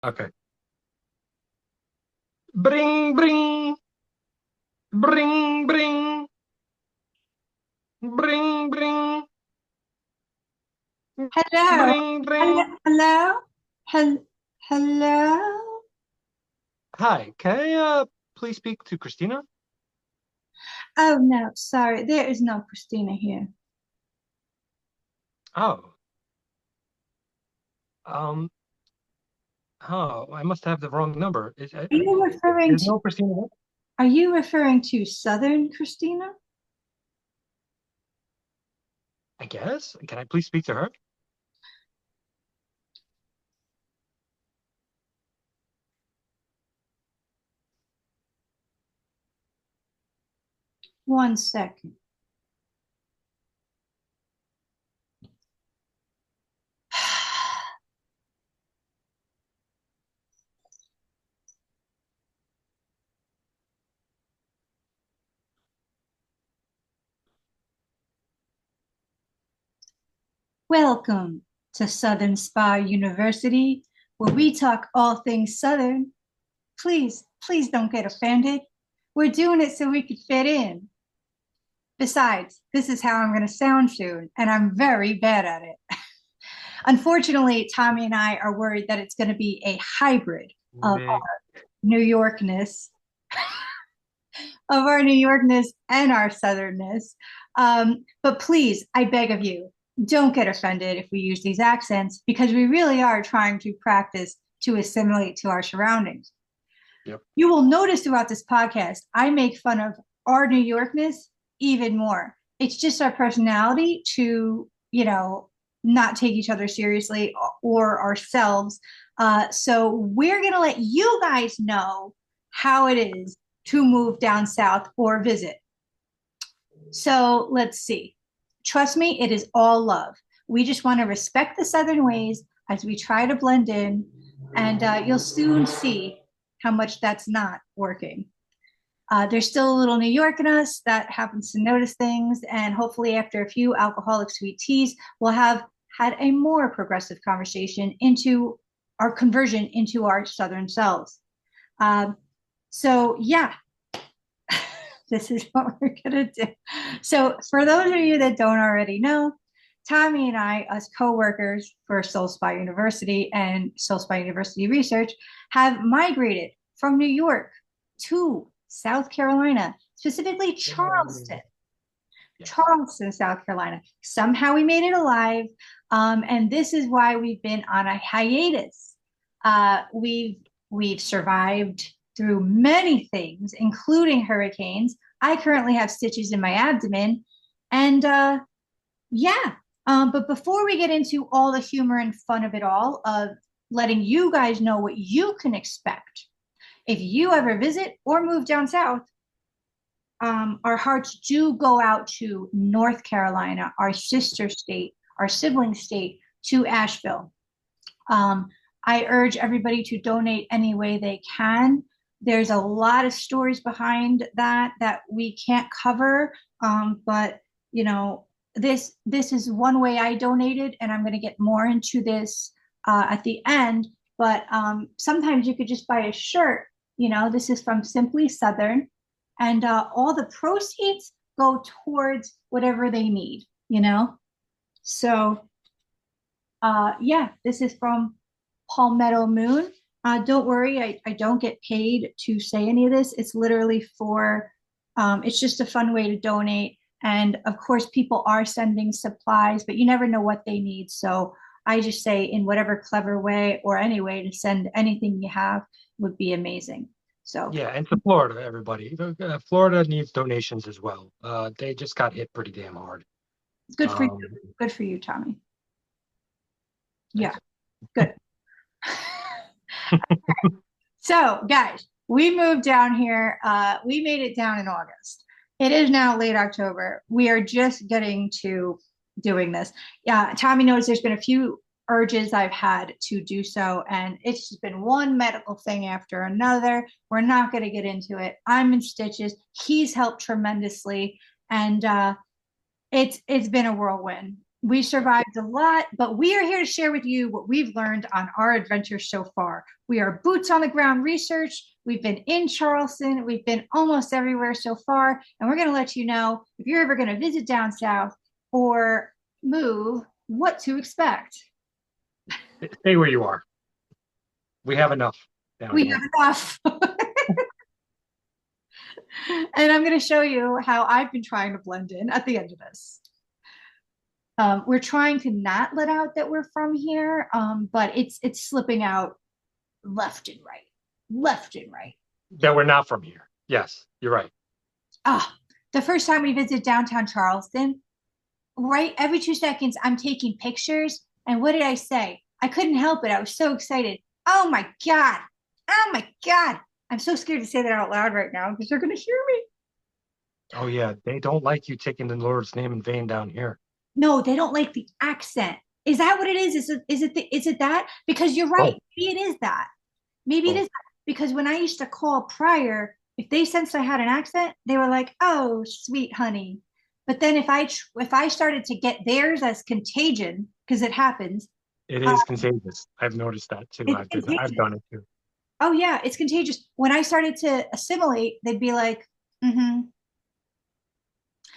Okay. Bring, bring, bring, bring, bring, bring, Hello. bring, Hello. bring. Hello. Hello. Hi, can I please speak to Christina? Oh no, sorry. There is no Christina here. Oh, um, oh, I must have the wrong number. Are you referring There's to no Christina there? are you referring to Southern Christina? I guess. Can I please speak to her? One second. Welcome to Southern Spa University, where we talk all things Southern. Please don't get offended. We're doing it so we could fit in. Besides, this is how I'm going to sound soon, and I'm very bad at it. Unfortunately, Tommy and I are worried that it's going to be a hybrid of Me. New Yorkness, of our New Yorkness and our Southernness. But please, I beg of you, don't get offended if we use these accents because we really are trying to practice to assimilate to our surroundings. Yep. You will notice throughout this podcast, I make fun of our New Yorkness even more. It's just our personality to, not take each other seriously or ourselves. So we're going to let you guys know how it is to move down south or visit. So let's see. Trust me, it is all love. We just want to respect the Southern ways as we try to blend in, and you'll soon see how much that's not working. There's still a little New York in us that happens to notice things, and hopefully, after a few alcoholic sweet teas, we'll have had a more progressive conversation into our conversion into our Southern selves. Um, so, yeah, this is what we're going to do. So, for those of you that don't already know, Tommy and I, as co-workers for Soul Spa University and Soul Spa University Research, have migrated from New York to South Carolina, specifically Charleston, Yes. Charleston, South Carolina. Somehow we made it alive, and this is why we've been on a hiatus. We've survived through many things, including hurricanes. I currently have stitches in my abdomen, and yeah. But before we get into all the humor and fun of it all, of letting you guys know what you can expect if you ever visit or move down south, our hearts do go out to North Carolina, our sister state, our sibling state, to Asheville. Um, I urge everybody to donate any way they can. There's a lot of stories behind that we can't cover, but you know this is one way I donated, and I'm going to get more into this at the end. But sometimes you could just buy a shirt. This is from Simply Southern, and all the proceeds go towards whatever they need. So yeah, this is from Palmetto Moon. Don't worry, I don't get paid to say any of this. It's literally it's just a fun way to donate. And of course, people are sending supplies, but you never know what they need. So I just say, in whatever clever way or any way to send anything you have would be amazing. So Yeah, and to Florida, everybody. Florida needs donations as well. They just got hit pretty damn hard. good for you. Um, Good for you, Tommy. Yeah, Thanks. good. So, guys, we moved down here. We made it down in August. It is now late October. We are just getting to doing this. Yeah, Tommy knows there's been a few urges I've had to do so, and it's just been one medical thing after another. We're not going to get into it. I'm in stitches. He's helped tremendously, and it's been a whirlwind. We survived a lot, but we are here to share with you what we've learned on our adventures so far. We are boots on the ground research. We've been in Charleston. We've been almost everywhere so far. And we're going to let you know if you're ever going to visit down south or move, what to expect. Stay where you are. We have enough down We have here. enough. And I'm going to show you how I've been trying to blend in at the end of this. We're trying to not let out that we're from here, but it's slipping out left and right, left and right. That we're not from here. Yes, you're right. Ah, the first time we visited downtown Charleston, right every 2 seconds, I'm taking pictures. And what did I say? I couldn't help it. I was so excited. Oh my God. Oh my God. I'm so scared to say that out loud right now because they're going to hear me. Oh yeah, they don't like you taking the Lord's name in vain down here. No, they don't like the accent. Is that what it is? Is it that? Because you're right. Oh, Maybe it is that. Maybe it oh, is that. Because when I used to call prior, if they sensed I had an accent, they were like, "Oh, sweet honey." But then if I started to get theirs as contagion, because it happens, it uh, is contagious. I've noticed that too. it's I've contagious. done it too. Oh yeah, it's contagious. When I started to assimilate, they'd be like, "Mm-hmm."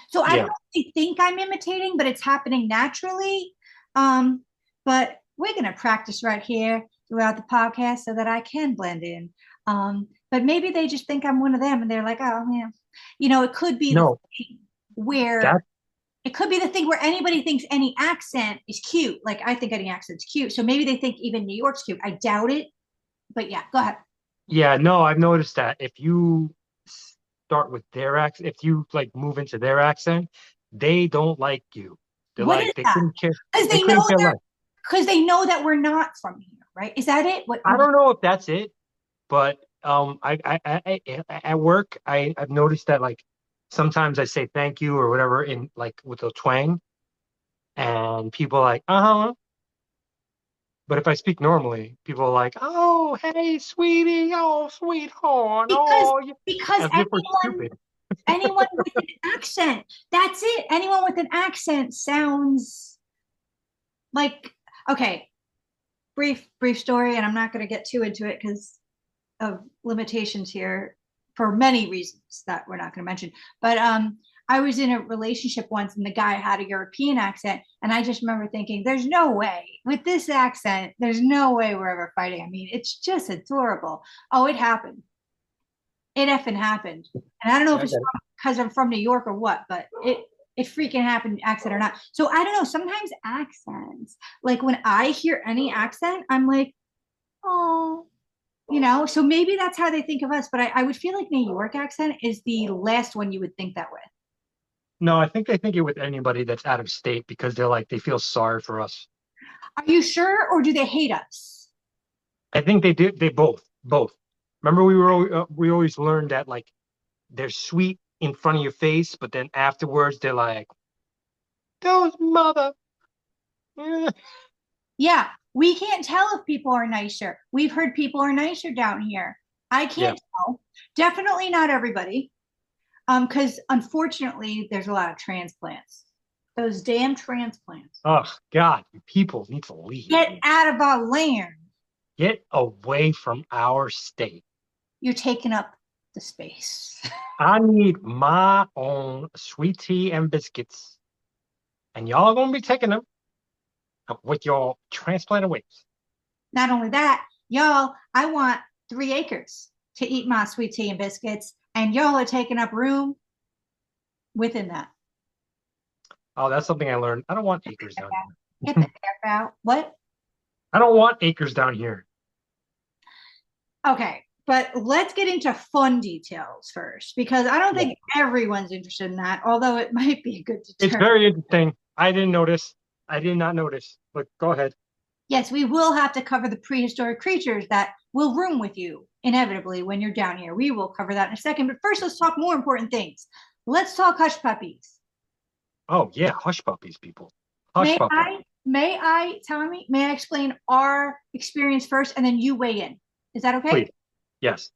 So I don't Yeah. know if they think I'm imitating, but it's happening naturally. Um, but we're gonna practice right here throughout the podcast so that I can blend in. But maybe they just think I'm one of them and they're like, oh yeah. It could be the No, thing where that it could be the thing where anybody thinks any accent is cute. Like I think any accent's cute. So maybe they think even New York's cute. I doubt it. But yeah, go ahead. yeah, no, I've noticed that if you start with their accent, if you like move into their accent, they don't like you. They're What is like they that? couldn't care. Because They they know couldn't care they're less. because they know that we're not from here, right? Is that it? What I don't know if that's it, but at work, I've noticed that like sometimes I say thank you or whatever in like with a twang, and people are like, uh-huh. But if I speak normally, people are like, oh, hey, sweetie, oh, sweetheart, because oh, yeah, because as if we're anyone stupid. anyone with an accent, that's it. Anyone with an accent sounds like okay. Brief story, and I'm not going to get too into it because of limitations here for many reasons that we're not going to mention. But I was in a relationship once, and the guy had a European accent, and I just remember thinking, "There's no way with this accent. There's no way we're ever fighting." I mean, it's just adorable. Oh, it happened. It effing happened, and I don't know if I it's get it. because I'm from New York or what, but it freaking happened, accent or not. So I don't know. Sometimes accents, like when I hear any accent, I'm like, oh, so maybe that's how they think of us. But I would feel like New York accent is the last one you would think that with. No, I think they think it with anybody that's out of state because they're like they feel sorry for us. Are you sure, or do they hate us? I think they do. They both. Remember, we always learned that like they're sweet in front of your face, but then afterwards they're like, those mother. Eh." Yeah, we can't tell if people are nicer. We've heard people are nicer down here. I Yeah. can't tell. Definitely not everybody. Because unfortunately, there's a lot of transplants. Those damn transplants. Oh God, you people need to leave. Get out of our land. Get away from our state. You're taking up the space. I need my own sweet tea and biscuits, and y'all are gonna be taking them with your transplanted ways. Not only that, y'all, I want 3 acres to eat my sweet tea and biscuits, and y'all are taking up room within that. Oh, that's something I learned. I don't want acres down Get the here. F out. What? I don't want acres down here. Okay, but let's get into fun details first because I don't Yeah. think everyone's interested in that, although it might be a good It's deterrent. very interesting. I didn't notice. I did not notice. But go ahead. Yes, we will have to cover the prehistoric creatures that will room with you inevitably when you're down here. We will cover that in a second. But first, let's talk more important things. Let's talk hush puppies. Oh yeah, hush puppies, people. Hush May puppies. Tommy, may I explain our experience first and then you weigh in? Is that okay? Please. Yes.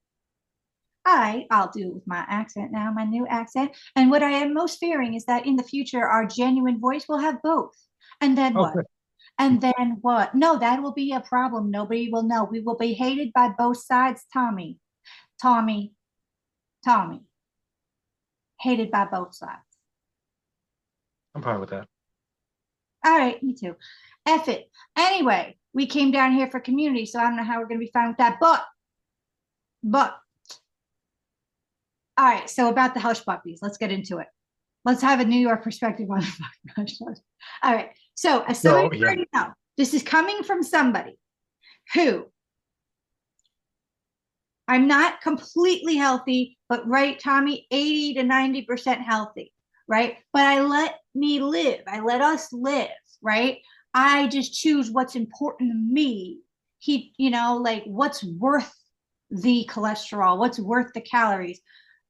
I'll do it with my accent now, my new accent. And what I am most fearing is that in the future, our genuine voice will have both. And then Oh, what? good. And then what? No, that will be a problem. Nobody will know. We will be hated by both sides, Tommy. Tommy, Tommy, hated by both sides. I'm fine with that. All right, me too. F it. Anyway, we came down here for community, so I don't know how we're going to be fine with that. But, all right, so about the hush puppies, let's get into it. Let's have a New York perspective on the hush puppies. All right, so as some of you So yeah. already know, this is coming from somebody who I'm not completely healthy, but right, Tommy, 80 to 90% healthy, right? But I let me live. I let us live, right? I just choose what's important to me. Like what's worth the cholesterol, what's worth the calories.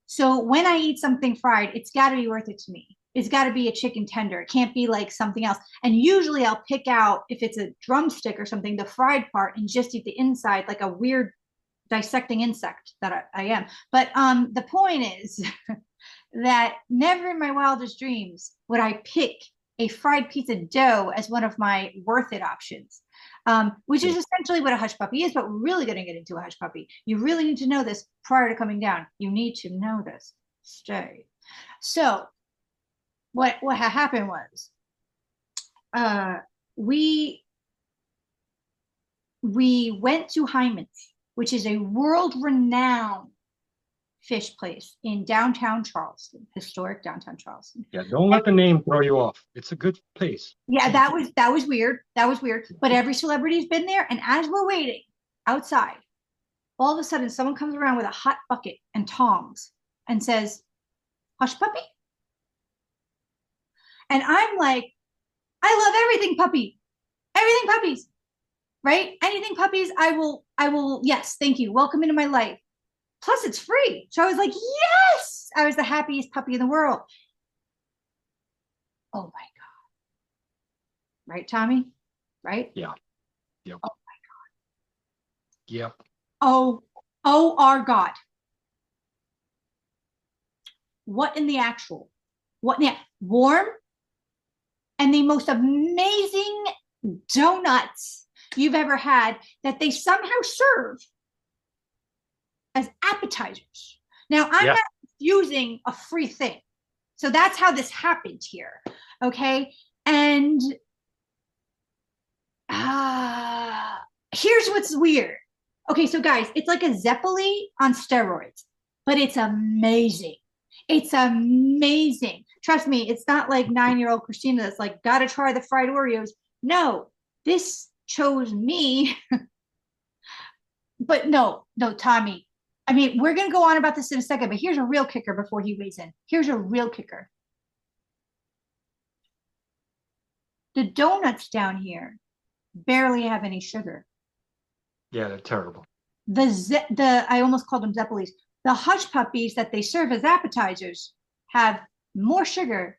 So when I eat something fried, it's got to be worth it to me. It's got to be a chicken tender. It can't be like something else. And usually I'll pick out, if it's a drumstick or something, the fried part and just eat the inside like a weird dissecting insect that I am. But the point is that never in my wildest dreams would I pick a fried piece of dough as one of my worth it options, which is essentially what a hush puppy is. But we're really going to get into a hush puppy. You really need to know this prior to coming down. You need to know this. Stay. So what happened was uh, we we went to Hyman's, which is a world renowned fish place in downtown Charleston, historic downtown Charleston. Yeah, don't let the name throw you off. It's a good place. Yeah, that was weird. That was weird. But every celebrity's been there, and as we're waiting outside, all of a sudden someone comes around with a hot bucket and tongs and says, "Hush puppy." And I'm like, I love everything puppy. Everything puppies, right? Anything puppies, I will, yes, thank you. Welcome into my life. Plus, it's free. So I was like, yes, I was the happiest puppy in the world. Oh my God. Right, Tommy? Right? Yeah. Yep. Oh, Yep. oh, oh, our God. What in the actual? What in the warm and the most amazing donuts you've ever had that they somehow serve as appetizers. Now, I'm Yeah. not using a free thing. So that's how this happened here. Okay. And uh, here's what's weird. Okay. So, guys, it's like a Zeppeli on steroids, but it's amazing. It's amazing. Trust me, it's not like 9-year-old Christina that's like, gotta try the fried Oreos. No, this chose me. But no, Tommy. I mean, we're going to go on about this in a second, but here's a real kicker before he weighs in. Here's a real kicker. The donuts down here barely have any sugar. Yeah, they're terrible. The I almost called them Zeppelis. The hush puppies that they serve as appetizers have more sugar.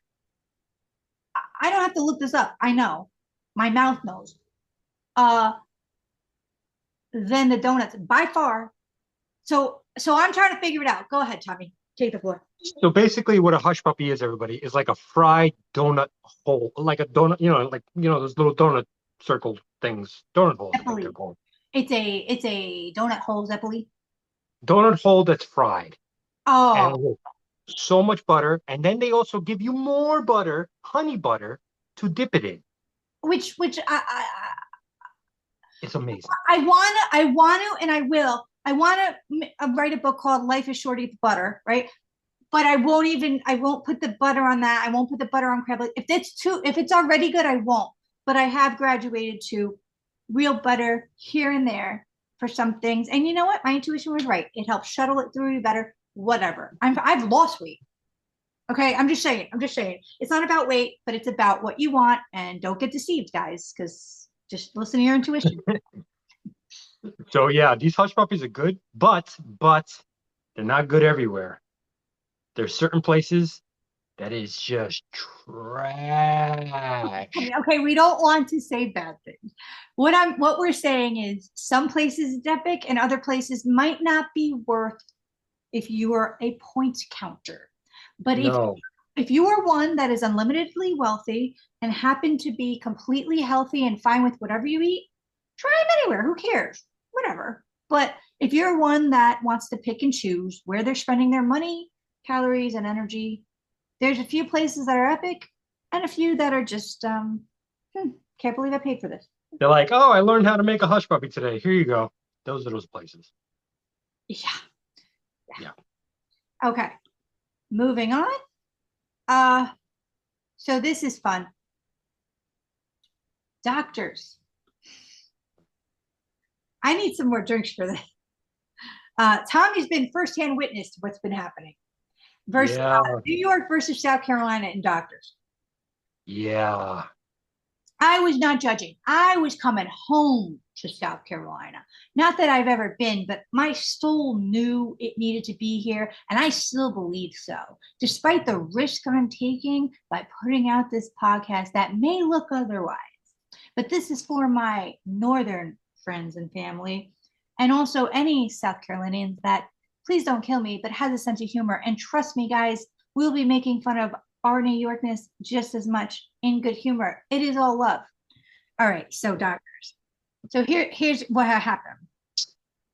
I don't have to look this up. I know. My mouth knows. Uh, than the donuts by far. So I'm trying to figure it out. Go ahead, Tommy. Take the floor. So basically what a hush puppy is, everybody, is like a fried donut hole, like a donut, like those little donut circle things, donut holes, I think they're Zeppeli. called. It's a donut hole Zeppeli. Donut hole that's fried. Oh, And with so much butter. And then they also give you more butter, honey butter, to dip it in. which It's amazing. I wanna, and I will. I wanna write a book called Life is Short, Eat the Butter, right? But I won't put the butter on that. I won't put the butter on crab. If it's already good, I won't. But I have graduated to real butter here and there for some things. And you know what? My intuition was right. It helps shuttle it through you better. Whatever. I've lost weight. Okay, I'm just saying. I'm just saying. It's not about weight, but it's about what you want. And don't get deceived, guys, because just listen to your intuition. So yeah, these hush puppies are good, but they're not good everywhere. There's certain places that is just trash. Okay, we don't want to say bad things. What we're saying is some places it's epic and other places might not be worth if you are a points counter. But if No. if you are one that is unlimitedly wealthy and happen to be completely healthy and fine with whatever you eat, try them anywhere. Who cares? Whatever. But if you're one that wants to pick and choose where they're spending their money, calories, and energy, there's a few places that are epic and a few that are just, can't believe I paid for this. They're like, oh, I learned how to make a hush puppy today. Here you go. Those are those places. Yeah. Yeah. Okay. Moving on. Uh, so this is fun. Doctors. I need some more drinks for this. Tommy's been firsthand witness to what's been happening. Versus Yeah. New York versus South Carolina in doctors. Yeah. I was not judging. I was coming home to South Carolina. Not that I've ever been, but my soul knew it needed to be here, and I still believe so. Despite the risk I'm taking by putting out this podcast that may look otherwise. But this is for my northern friends and family, and also any South Carolinians that, please don't kill me, but has a sense of humor. And trust me, guys, we'll be making fun of our New Yorkness just as much in good humor. It is all love. All right, so doctors. So here's what had happened.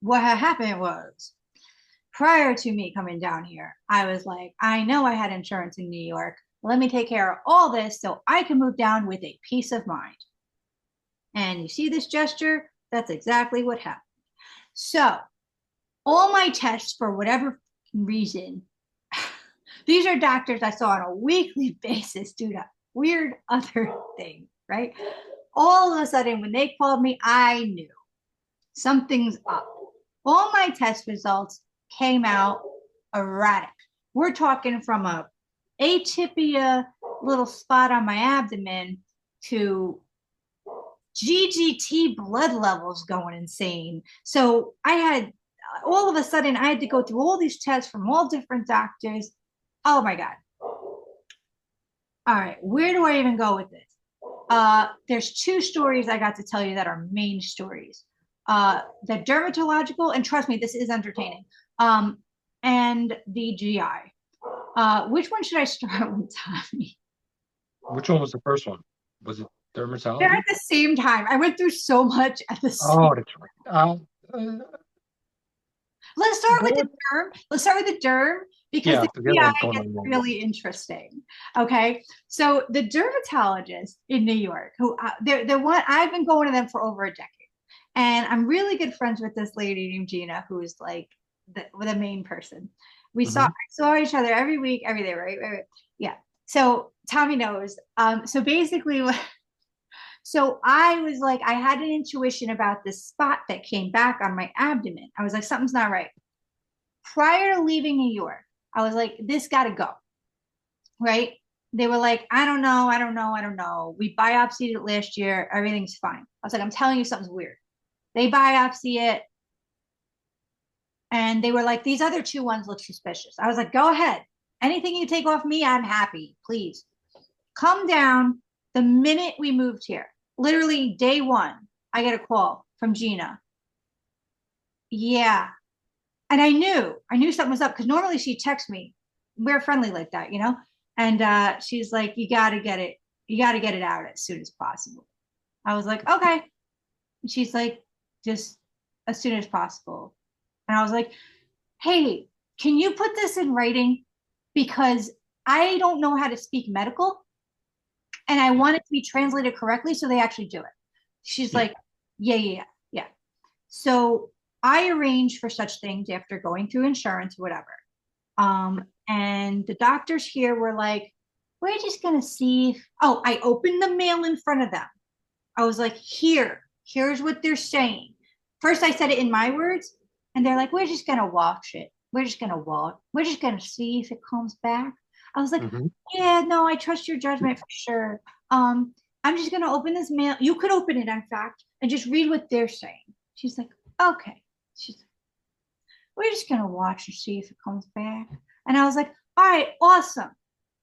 What had happened was, prior to me coming down here, I was like, I know I had insurance in New York. Let me take care of all this so I can move down with a peace of mind. And you see this gesture? That's exactly what happened. So all my tests, for whatever reason, these are doctors I saw on a weekly basis due to weird other things, right? All of a sudden, when they called me, I knew something's up. All my test results came out erratic. We're talking from a atypia little spot on my abdomen to GGT blood levels going insane. So I had all of a sudden I had to go through all these tests from all different doctors. Oh my God. All right, where do I even go with this? There's two stories I got to tell you that are main stories. The dermatological, and trust me, this is entertaining, and the GI. Which one should I start with, Tommy? Which one was the first one? Was it They're dermatology? at the same time. I went through so much at the same. Oh, that's right. Let's start Go with the with, derm. Let's start with the derm because yeah, the the other GI one's going gets on longer. really interesting. Okay, so the dermatologist in New York, who they're one, I've been going to them for over a decade, and I'm really good friends with this lady named Gina, who is like the main person. We Hmm. saw each other every week, every day, right? Yeah. So Tommy knows. So basically, so I was like, I had an intuition about this spot that came back on my abdomen. I was like, something's not right. Prior to leaving New York, I was like, this got to go. Right. They were like, I don't know. I don't know. I don't know. We biopsied it last year. Everything's fine. I was like, I'm telling you something's weird. They biopsy it. And they were like, these other two ones look suspicious. I was like, go ahead. Anything you take off me, I'm happy. Please come down the minute we moved here. Literally day one, I get a call from Gina. Yeah. And I knew something was up because normally she texts me. We're friendly like that, you know? And she's like, you got to get it out as soon as possible. I was like, okay. And she's like, just as soon as possible. And I was like, hey, can you put this in writing? Because I don't know how to speak medical and I want it to be translated correctly so they actually do it. She's Yeah. like, yeah. So I arranged for such things after going through insurance, whatever. And the doctors here were like, we're just gonna see if, oh, I opened the mail in front of them. I was like, here's what they're saying. First, I said it in my words, and they're like, we're just gonna watch it. We're just gonna see if it comes back. I was like, Hmm. yeah, no, I trust your judgment for sure. I'm just gonna open this mail. You could open it, in fact, and just read what they're saying. She's like, okay. She's like, we're just gonna watch and see if it comes back. And I was like, all right, awesome,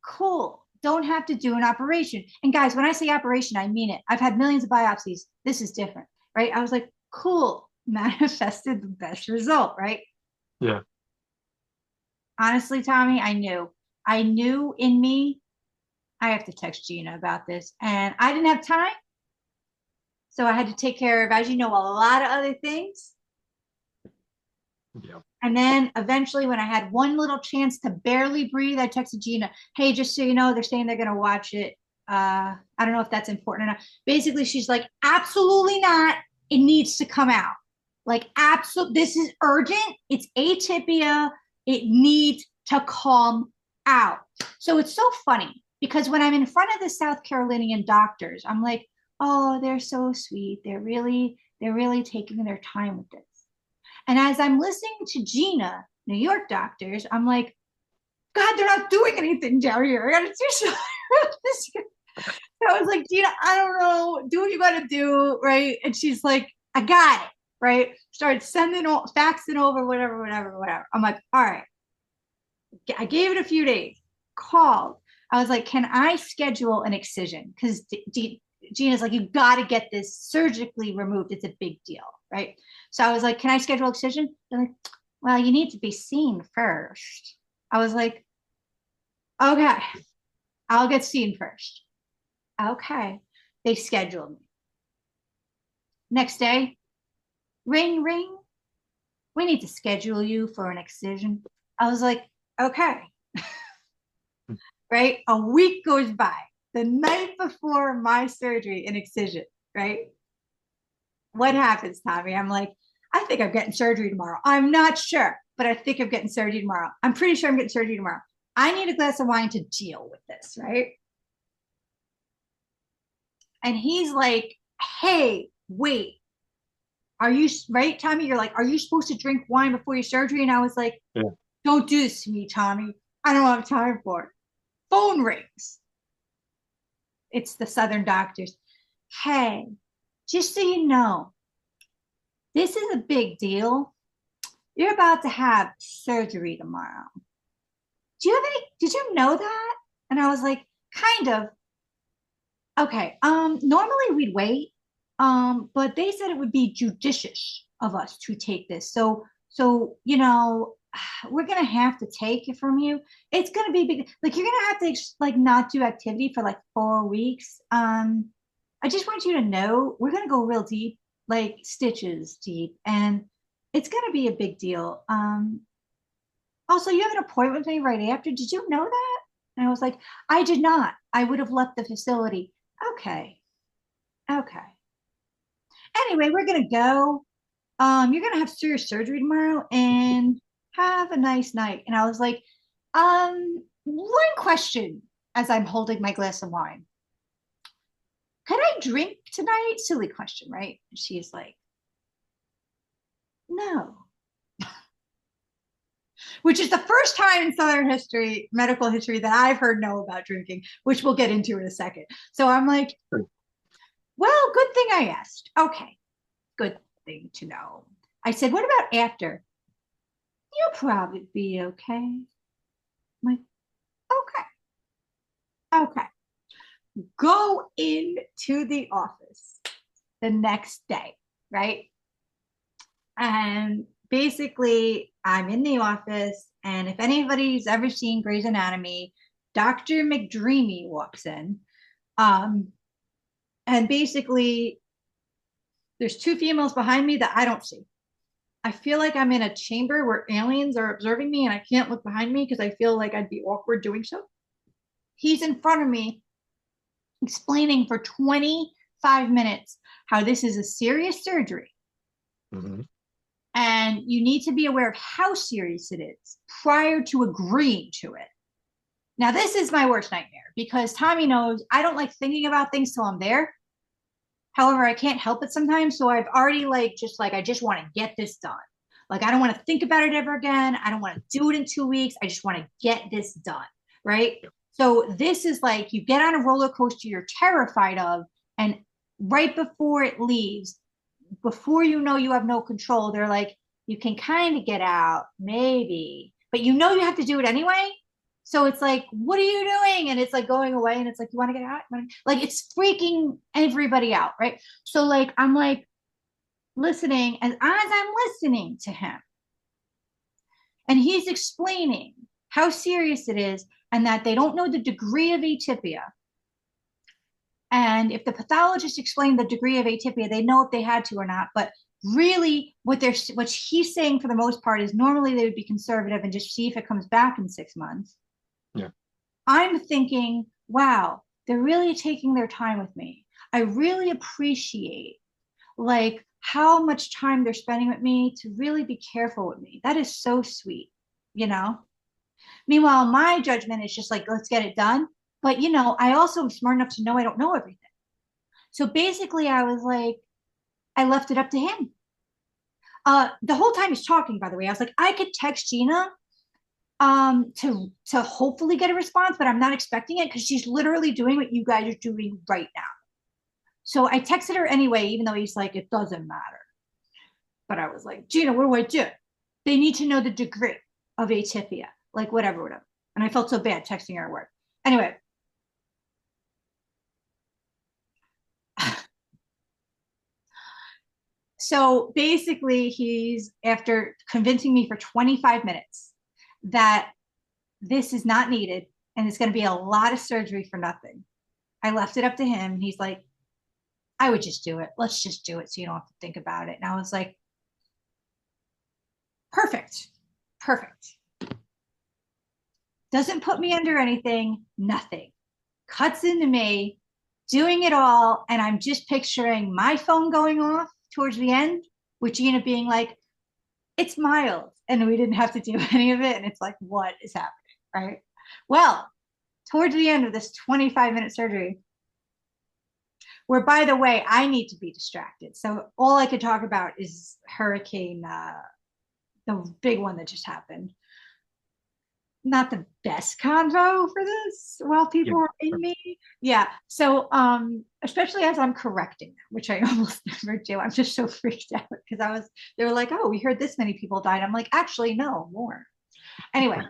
cool. Don't have to do an operation. And guys, when I say operation, I mean it. I've had millions of biopsies. This is different, right? I was like, cool, manifested the best result, right? Yeah. Honestly, Tommy, I knew. I knew in me, I have to text Gina about this. And I didn't have time. So I had to take care of, as you know, a lot of other things. Yeah. And then eventually, when I had one little chance to barely breathe, I texted Gina, hey, just so you know, they're saying they're going to watch it. I don't know if that's important enough. Basically, she's like, absolutely not. It needs to come out. Like, absolute. This is urgent. It's atypia. It needs to come out. So it's so funny because when I'm in front of the South Carolinian doctors, I'm like, oh, they're so sweet. They're really taking their time with this. And as I'm listening to Gina, New York doctors, I'm like, God, they're not doing anything down here. I got to do something. So I was like, Gina, I don't know. Do what you got to do. Right. And she's like, I got it. Right. Started sending, faxing over, whatever, whatever, whatever. I'm like, all right. I gave it a few days, called. I was like, can I schedule an excision? Because Gina's like, you got to get this surgically removed. It's a big deal, right? So I was like, can I schedule excision? They're like, well, you need to be seen first. I was like, okay, I'll get seen first. Okay. They scheduled me. Next day, ring, ring. We need to schedule you for an excision. I was like, okay. Right? A week goes by. The night before my surgery, an excision, right? What happens, Tommy? I'm like, I think I'm getting surgery tomorrow. I'm not sure, but I think I'm getting surgery tomorrow. I'm pretty sure I'm getting surgery tomorrow. I need a glass of wine to deal with this, right? And he's like, hey, wait, are you right, Tommy? You're like, are you supposed to drink wine before your surgery? And I was like, Yeah. don't do this to me, Tommy. I don't have time for it. Phone rings. It's the Southern doctors. Hey, just so you know, this is a big deal. You're about to have surgery tomorrow. Do you have any, did you know that? And I was like, kind of. Okay. Normally we'd wait. But they said it would be judicious of us to take this. So, we're gonna have to take it from you. It's gonna be big, like you're gonna have to like not do activity for like 4 weeks. I just want you to know we're gonna go real deep, like stitches deep, and it's gonna be a big deal. Also, you have an appointment with me right after. Did you know that? And I was like, I did not. I would have left the facility. Okay. Okay. Anyway, we're gonna go. You're gonna have serious surgery tomorrow and have a nice night. And I was like, one question as I'm holding my glass of wine. Can I drink tonight? Silly question, right? She's like, no. Which is the first time in Southern history, medical history, that I've heard no about drinking, which we'll get into in a second. So I'm like, well, good thing I asked. Okay, good thing to know. I said, what about after? You'll probably be okay. I'm like, okay, okay. Go into the office the next day, right? And basically, I'm in the office, and if anybody's ever seen Grey's Anatomy, Dr. McDreamy walks in. Um, and basically, there's two females behind me that I don't see. I feel like I'm in a chamber where aliens are observing me, and I can't look behind me because I feel like I'd be awkward doing so. He's in front of me explaining for 25 minutes how this is a serious surgery. Mm-hmm. And you need to be aware of how serious it is prior to agreeing to it. Now, this is my worst nightmare because Tommy knows I don't like thinking about things till I'm there. However, I can't help it sometimes. So I've already I just want to get this done. Like, I don't want to think about it ever again. I don't want to do it in 2 weeks. I just want to get this done. Right. So this is like you get on a roller coaster you're terrified of. And right before it leaves, before you know you have no control, they're like, you can kind of get out, maybe, but you know you have to do it anyway. So it's like, what are you doing? And it's like going away, and it's like, you want to get out? Like it's freaking everybody out, right? So like I'm like listening, and as I'm listening to him, and he's explaining how serious it is, and that they don't know the degree of atypia. And if the pathologist explained the degree of atypia, they know if they had to or not. But really, what he's saying for the most part is normally they would be conservative and just see if it comes back in 6 months. Yeah. I'm thinking, wow, they're really taking their time with me. I really appreciate like how much time they're spending with me to really be careful with me. That is so sweet, you know? Meanwhile, my judgment is just like, let's get it done. But, I also am smart enough to know I don't know everything. So basically, I was like, I left it up to him. The whole time he's talking, by the way, I was like, I could text Gina to hopefully get a response, but I'm not expecting it because she's literally doing what you guys are doing right now. So I texted her anyway, even though he's like, it doesn't matter. But I was like, Gina, what do I do? They need to know the degree of atypia, like whatever, whatever. And I felt so bad texting her at work. Anyway, so basically, he's after convincing me for 25 minutes that this is not needed and it's going to be a lot of surgery for nothing. I left it up to him. He's like, I would just do it. Let's just do it so you don't have to think about it. And I was like, perfect. Perfect. Doesn't put me under anything, nothing. Cuts into me, doing it all. And I'm just picturing my phone going off towards the end, with Gina being like, it's mild. And we didn't have to do any of it. And it's like, what is happening? Right. Well, towards the end of this 25-minute surgery, where by the way, I need to be distracted. So all I could talk about is Hurricane, the big one that just happened. Not the best convo for this while Yeah. people are in me. Yeah. So especially as I'm correcting them, which I almost never do. I'm just so freaked out because they were like, oh, we heard this many people died. I'm like, actually, no, more. Anyway.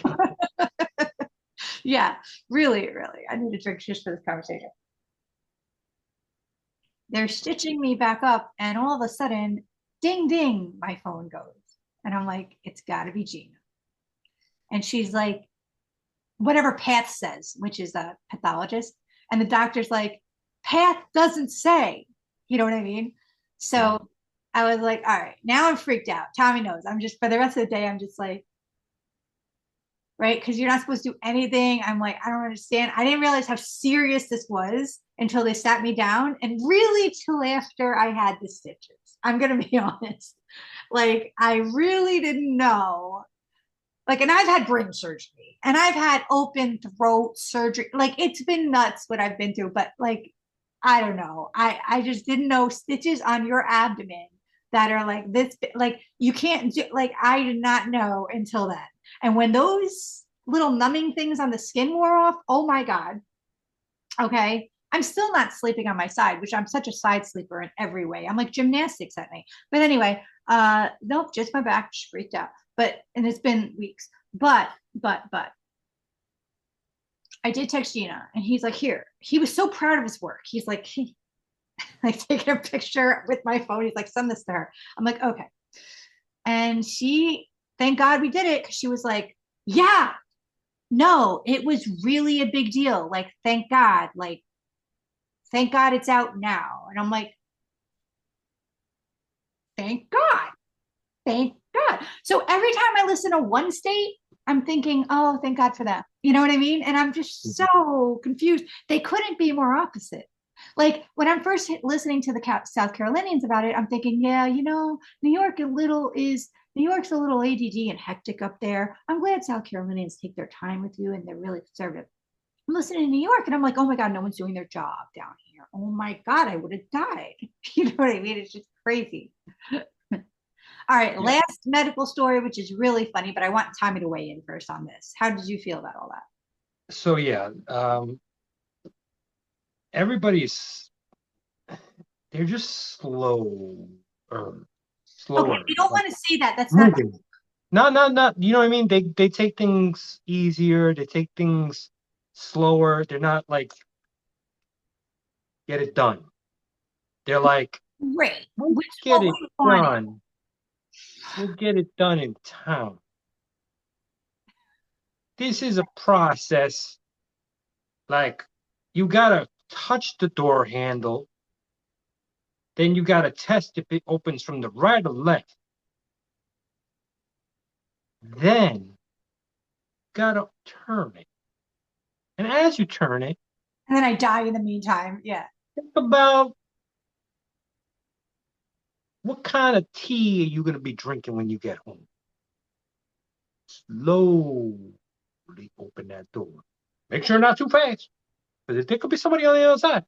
Okay. Yeah, really, really. I need a drink just for this conversation. They're stitching me back up, and all of a sudden, ding ding, my phone goes. And I'm like, it's gotta be Gina. And she's like, whatever Path says, which is a pathologist. And the doctor's like, Path doesn't say. You know what I mean? Yeah. So I was like, all right, now I'm freaked out. Tommy knows. I'm just, for the rest of the day, I'm just like, right? Because you're not supposed to do anything. I'm like, I don't understand. I didn't realize how serious this was until they sat me down, and really till after I had the stitches. I'm going to be honest. Like, I really didn't know. Like, and I've had brain surgery and I've had open throat surgery. Like, it's been nuts what I've been through, but like, I don't know. I just didn't know stitches on your abdomen that are like this, like you can't do, like, I did not know until then. And when those little numbing things on the skin wore off, oh my God. Okay. I'm still not sleeping on my side, which I'm such a side sleeper in every way. I'm like gymnastics at night. But anyway, nope, just my back, just freaked out. But and it's been weeks. But I did text Gina and he's like, here. He was so proud of his work. He's like, like taking a picture with my phone. He's like, send this to her. I'm like, okay. And she, thank God we did it, because she was like, yeah, no, it was really a big deal. Like, thank God. Like, thank God it's out now. And I'm like, thank God. Thank God. So every time I listen to one state, I'm thinking, oh, thank God for that. You know what I mean? And I'm just Mhm. so confused. They couldn't be more opposite. Like when I'm first listening to the South Carolinians about it, I'm thinking, yeah, New York's a little ADD and hectic up there. I'm glad South Carolinians take their time with you and they're really conservative. I'm listening to New York and I'm like, oh my God, no one's doing their job down here. Oh my God, I would have died. You know what I mean? It's just crazy. All right, Yeah. last medical story, which is really funny, but I want Tommy to weigh in first on this. How did you feel about all that? So yeah, everybody's they're just or Okay, slower. we don't Like want to say that. That's not moving. Not. You know what I mean? They take things easier. They take things slower. They're not like get it done. They're like great, we'll which is get what it we wanted. done. We'll get it done in town. this is a process. Like you gotta touch the door handle, then you gotta test if it opens from the right or left. Then gotta turn it. And as you turn it, And then I die in the meantime. Yeah. think about what kind of tea are you gonna be drinking when you get home. Slowly open that door. Make sure not too fast, because there could be somebody on the other side.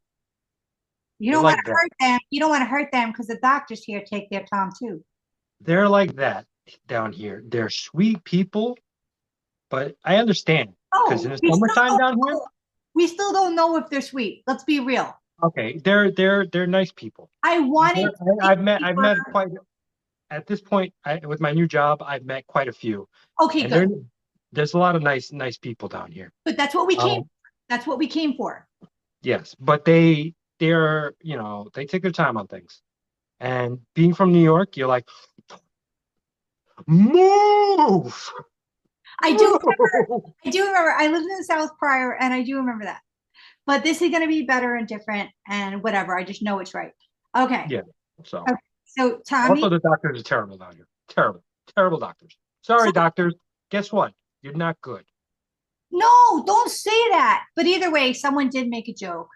You They're don't want like to that. hurt them. You don't want to hurt them because the doctors here take their time too. They're like that down here. They're sweet people, but I understand because in Oh, the summertime down here, we still don't know if they're sweet. Let's be real. okay, they're nice people. I wanted to think they I've were met quite at this point with my new job. I've met quite a few, okay, and good. there's a lot of nice people down here. But that's what we came. Um, That's what we came for. yes, but they're they take their time on things. And being from New York, you're like, move, I do. move. I do remember. I lived in the South prior, and I do remember that. But this is going to be better and different, and whatever. I just know it's right. Okay. Yeah. So Okay. So also Tommy. the doctors are terrible down here. Terrible, terrible doctors. So Sorry, doctors. Guess what? You're not good. no, don't say that. But either way, someone did make a joke.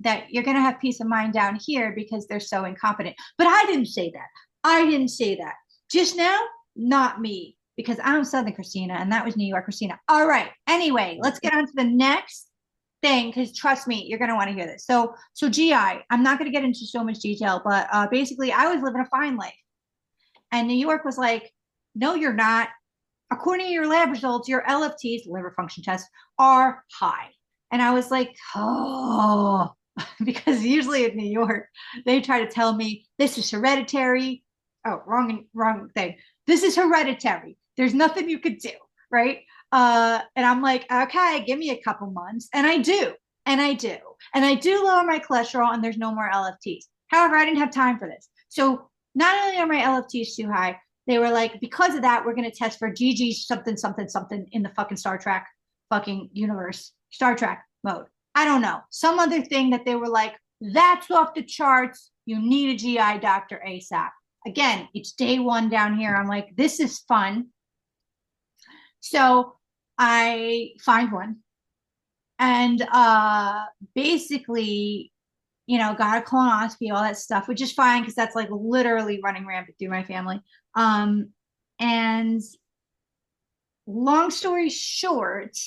That you're going to have peace of mind down here because they're so incompetent. But I didn't say that. I didn't say that. Just now, not me, because I'm Southern Christina and that was New York Christina. All right. Anyway, let's get on to the next thing because trust me, you're going to want to hear this. So GI, I'm not going to get into so much detail, but basically, I was living a fine life, and New York was like, "No, you're not. According to your lab results, your LFTs, liver function tests, are high." And I was like, oh, because usually in New York, they try to tell me this is hereditary. Oh, wrong thing. This is hereditary. There's nothing you could do, right? And I'm like, okay, give me a couple months. And I do. And I do. And I do lower my cholesterol, and there's no more LFTs. However, I didn't have time for this. So not only are my LFTs too high, they were like, because of that, we're going to test for GG something, something, something in the fucking Star Trek fucking universe, Star Trek mode. I don't know. Some other thing that they were like, that's off the charts. You need a GI doctor ASAP. Again, it's day one down here. I'm like, this is fun. So I find one and basically, got a colonoscopy, all that stuff, which is fine because that's like literally running rampant through my family. And long story short,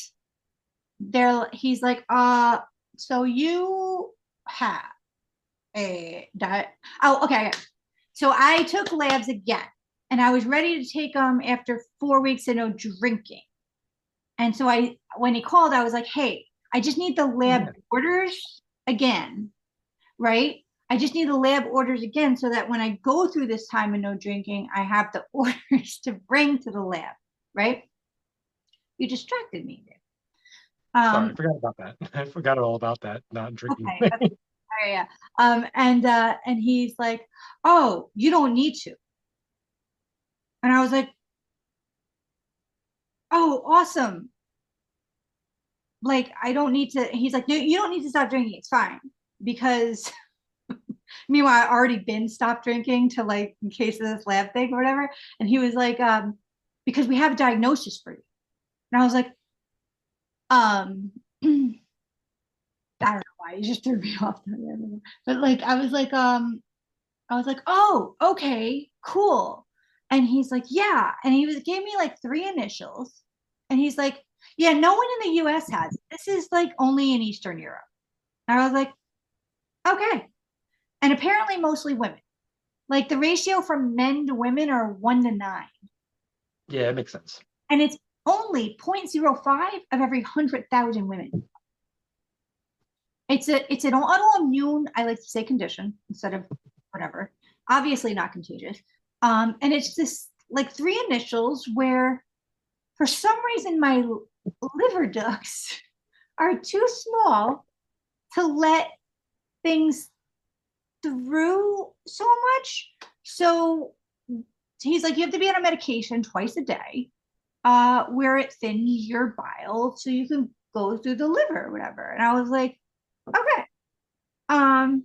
he's like, so you have a diet. Oh, okay. So I took labs again, and I was ready to take them after 4 weeks of no drinking. And so when he called, I was like, hey, I just need the lab Yeah. orders again, right? I just need the lab orders again so that when I go through this time of no drinking, I have the orders to bring to the lab, right? You distracted me there. Sorry, I Um, forgot about that. I forgot all about that. Not drinking. okay, okay. Oh, yeah. And he's like, oh, you don't need to. And I was like, oh, awesome. Like, I don't need to. He's like, no, you don't need to stop drinking. It's fine. Because meanwhile, I already been stopped drinking to like in case of this lab thing or whatever. And he was like, because we have a diagnosis for you. And I was like, I don't know why. He just threw me off. But like I was like, oh, okay, cool. And he's like, yeah. And he gave me like three initials. And he's like, yeah, no one in the US has it. This is like only in Eastern Europe. And I was like, okay. And apparently mostly women. Like the ratio from men to women are 1 to 9. Yeah, it makes sense. And it's only 0.05 of every 100,000 women. It's an autoimmune, I like to say condition instead of whatever. Obviously not contagious. And it's this like three initials where for some reason my liver ducts are too small to let things through so much. So he's like, you have to be on a medication twice a day. where it thins your bile so you can go through the liver or whatever. And I was like, okay. Um,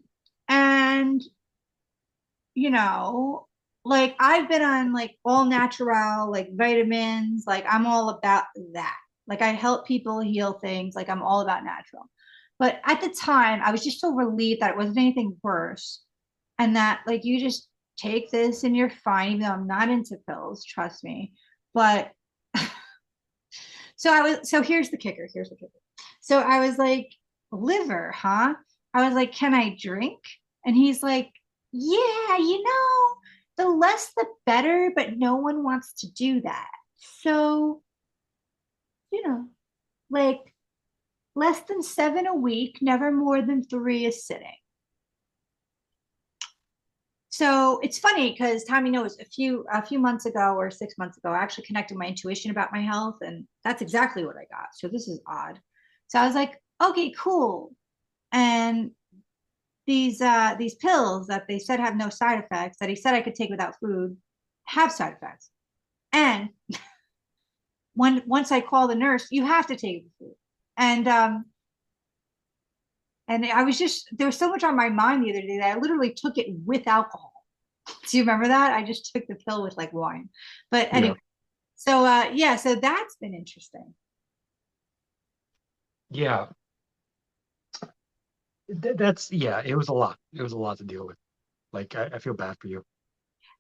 and you know, like I've been on like all natural, like vitamins, like I'm all about that. Like I help people heal things, like I'm all about natural. But at the time, I was just so relieved that it wasn't anything worse and that like you just take this and you're fine, even though I'm not into pills, trust me. But so here's the kicker. Here's the kicker. So I was like, liver, huh? I was like, can I drink? And he's like, yeah, the less the better, but no one wants to do that. So, you know, like less than 7 a week, never more than three a sitting. So it's funny because Tommy knows a few months ago or 6 months ago, I actually connected my intuition about my health, and that's exactly what I got. So this is odd. So I was like, okay, cool. And these pills that they said have no side effects, that he said I could take without food, have side effects. And once I call the nurse, you have to take the food. And and I was just there was so much on my mind the other day that I literally took it with alcohol. Do you remember that? I just took the pill with like wine. But Yeah. anyway, so yeah, so that's been interesting. Yeah. That's yeah, it was a lot. It was a lot to deal with. Like I feel bad for you.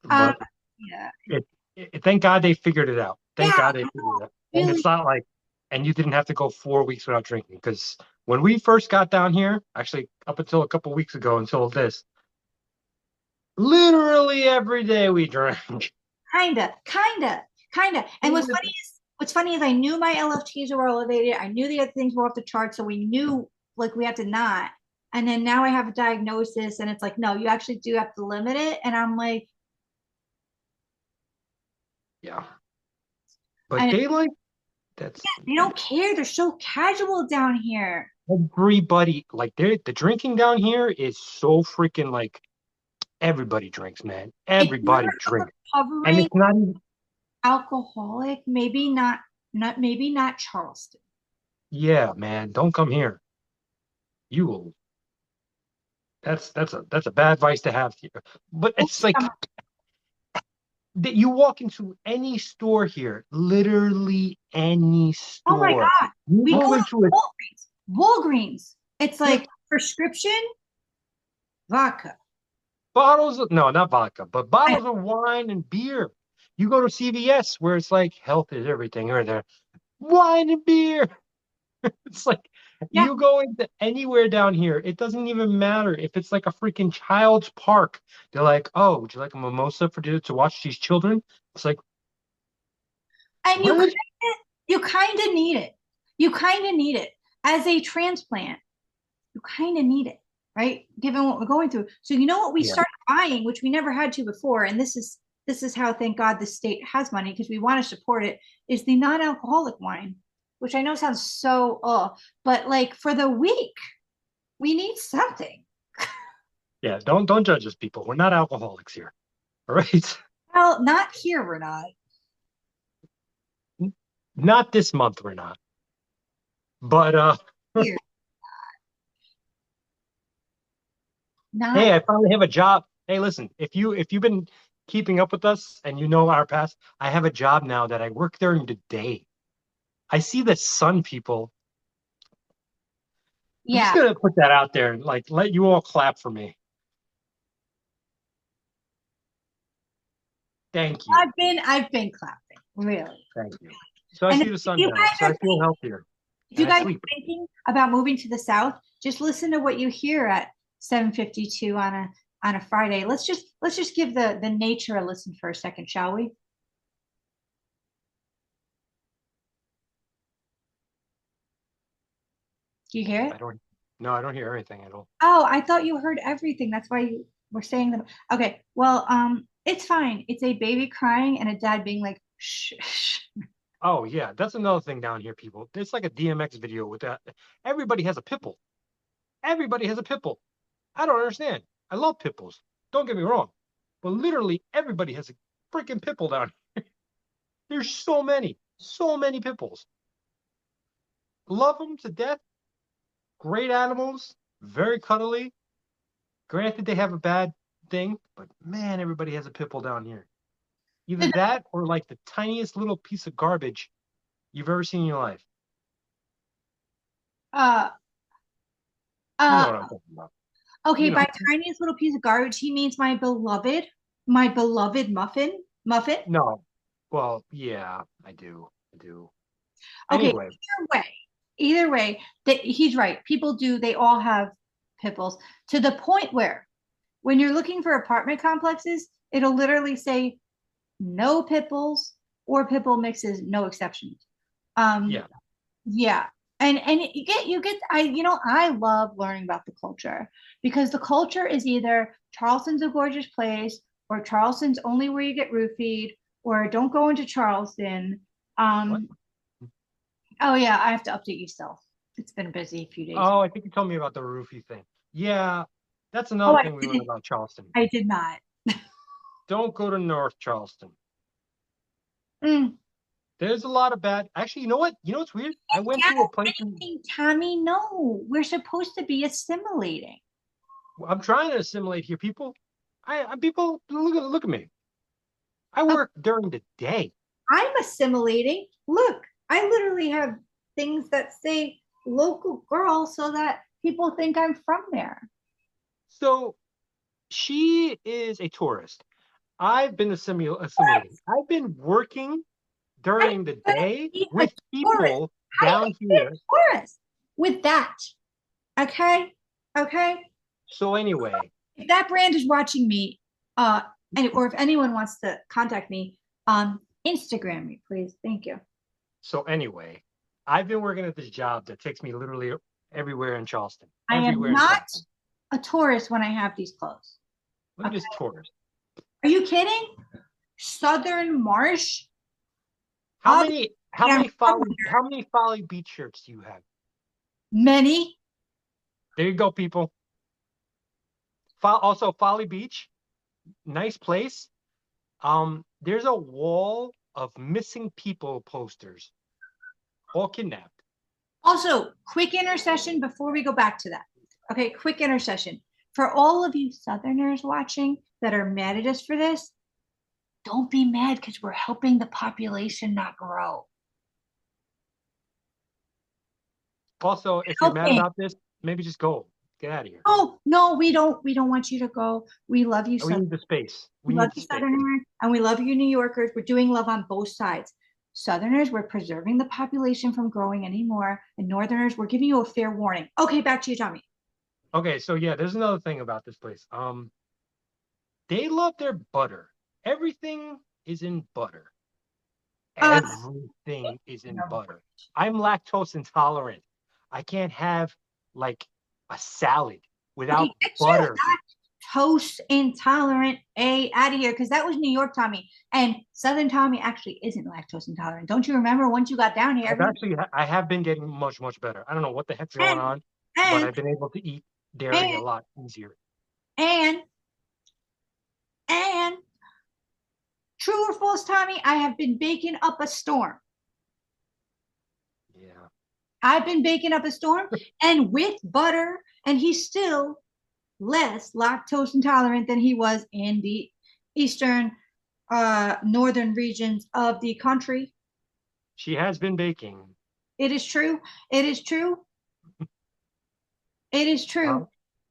Uh But yeah. thank God they figured it out. Thank Yeah, God they figured it out. And really it's not like, and you didn't have to go 4 weeks without drinking. Because when we first got down here, actually up until a couple weeks ago, until this, literally every day we drank. kinda. And what's funny is I knew my LFTs were elevated. I knew the other things were off the chart, so we knew like we had to not. And then now I have a diagnosis, and it's like, no, you actually do have to limit it. And I'm like, Yeah. But and daylight, that's they don't care. They're so casual down here. everybody, like the drinking down here is so freaking like everybody drinks, man. If you're Everybody a drinks. And recovering it's not even, alcoholic, maybe not Charleston. yeah, man, don't come here. You will that's a bad advice to have here. But it's like that you walk into any store here, literally any Oh my store. God. You We go go to into it, Walgreens. Walgreens. It's yeah, like prescription vodka. bottles of no, not vodka, but I, bottles of wine and beer. You go to CVS where it's like health is everything, or there wine and beer. It's like yeah. you go into anywhere down here, it doesn't even matter if it's like a freaking child's park. They're like, "Oh, would you like a mimosa for to watch these children?" It's like, And what? you kind of need it. You kind of need it as a transplant. You kind of need it, right? Given what we're going through. So you know what we Yeah. started buying, which we never had to before, and this is how thank God the state has money because we want to support it, is the non-alcoholic wine, which I know sounds so but like for the week, we need something. Yeah, don't judge us, people. We're not alcoholics here. All right. Well, not here, we're not. Not this month we're not. But Here, not hey, I finally have a job. Hey, listen, if you've been keeping up with us and you know our past, I have a job now that I work during the day. I see the sun, people. I'm just yeah. gonna put that out there and like let you all clap for me. Thank you. I've been clapping, really. Thank you. So I And see the if sun you now. guys So are I feel healthier if and you I guys are sleep. thinking about moving to the south, just listen to what you hear at 7:52 on a Friday. Let's just give the nature a listen for a second, shall we? Do you hear I it? don't no, I don't hear anything at all. Oh, I thought you heard everything. That's why you were saying them. Okay, well, it's fine. It's a baby crying and a dad being like, shh, shh. Oh yeah, that's another thing down here, people. It's like a DMX video with that. Everybody has a pipple. Everybody has a pipple. I don't understand. I love pipples. Don't get me wrong, but literally everybody has a freaking pipple down here. There's so many. So many pit bulls. Love them to death. Great animals. Very cuddly. Granted, they have a bad thing, but man, everybody has a pit bull down here. Either that or like the tiniest little piece of garbage you've ever seen in your life. Uh, You know uh, what I'm talking about. okay, You by know. tiniest little piece of garbage, he means my beloved muffin. Muffin? No. Well, yeah, I do. I do. Okay, Anyway, either way, that he's right. People do, they all have pit bulls to the point where when you're looking for apartment complexes, it'll literally say no pit bulls or pit bull mixes, no exceptions. Um, yeah. yeah. And you get I love learning about the culture because the culture is either Charleston's a gorgeous place or Charleston's only where you get roofied or don't go into Charleston. What? Um, oh yeah, I have to update you still. It's been a busy few days. Oh, I think you told me about the roofie thing. Yeah, that's Oh, another I thing we learned didn't. about Charleston. I did not. Don't go to North Charleston. Mm. There's a lot of bad. Actually, you know what? You know what's weird? I went Get to a place in. anything, Tommy? No, we're supposed to be assimilating. I'm trying to assimilate here, people. People look at me. I Oh, work during the day. I'm assimilating. Look, I literally have things that say local girl so that people think I'm from there. So she is a tourist. I've been assimilating. I've been working I'm during the gonna day be a with tourist. people I down am a here. tourist with that. Okay. Okay. So anyway, If that brand is watching me, or if anyone wants to contact me, Instagram me, please. Thank you. so anyway, I've been working at this job that takes me literally everywhere in Charleston. I am Everywhere in not Charleston. a tourist when I have these clothes. Look at Okay. this tourist. Are you kidding? Southern Marsh? How I'll many be I'm from how many Folly Beach shirts do you have? many. There you go, people. Also Folly Beach, nice place. There's a wall of missing people posters, all kidnapped. Also, quick intercession before we go back to that. Okay, quick intercession. For all of you Southerners watching that are mad at us for this, don't be mad because we're helping the population not grow. Also, if you're mad Helping. about this, maybe just go. Get out of here. Oh no, we don't. We don't want you to go. We love you, We Southern. need the space. We We love need the you, space. Southerners, and we love you, New Yorkers. We're doing love on both sides. Southerners, we're preserving the population from growing anymore, and Northerners, we're giving you a fair warning. Okay, back to you, Tommy. Okay, so yeah, there's another thing about this place. They love their butter. Everything is in butter. Uh, Everything is in butter. I'm lactose intolerant. I can't have like a salad okay, without get your butter. lactose intolerant A out of here because that was New York Tommy, and Southern Tommy actually isn't lactose intolerant. Don't you remember once you got down here? I have been getting much better. I don't know what the heck's going And on, but and I've been able to eat dairy a and lot easier. and and true or false, Tommy? I have been baking up a storm. Yeah. I've been baking up a storm, and with butter, and he's still less lactose intolerant than he was in the eastern, northern regions of the country. She has been baking. It is true. It is true. It is true.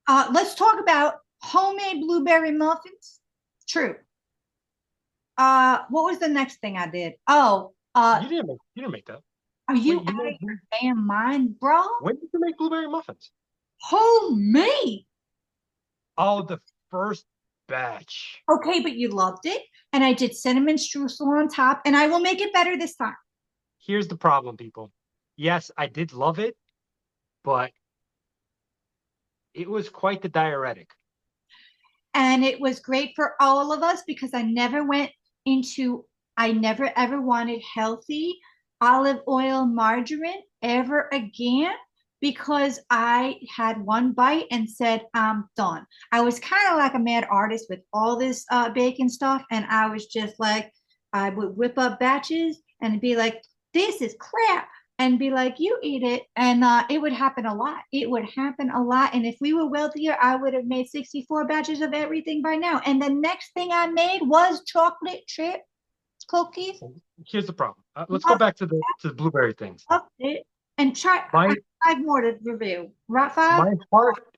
Well, Let's talk about homemade blueberry muffins. True. What was the next thing I did? Oh, you didn't make that. are you Wait, out of your damn mind, bro? when did you make blueberry muffins? Homemade. Oh, the first batch. Okay, but you loved it, and I did cinnamon streusel on top, and I will make it better this time. Here's the problem, people. Yes, I did love it, but it was quite the diuretic. And it was great for all of us because I never ever wanted healthy olive oil margarine ever again because I had one bite and said, I'm done. I was kind of like a mad artist with all this bacon stuff. And I was just like, I would whip up batches and be like, this is crap, and be like, you eat it. And it would happen a lot. It would happen a lot. And if we were wealthier, I would have made 64 batches of everything by now. And the next thing I made was chocolate chip cookies. Here's the problem. Let's go Loved, back to the blueberry things. loved it. And try My five more to review. Right, five? my heart,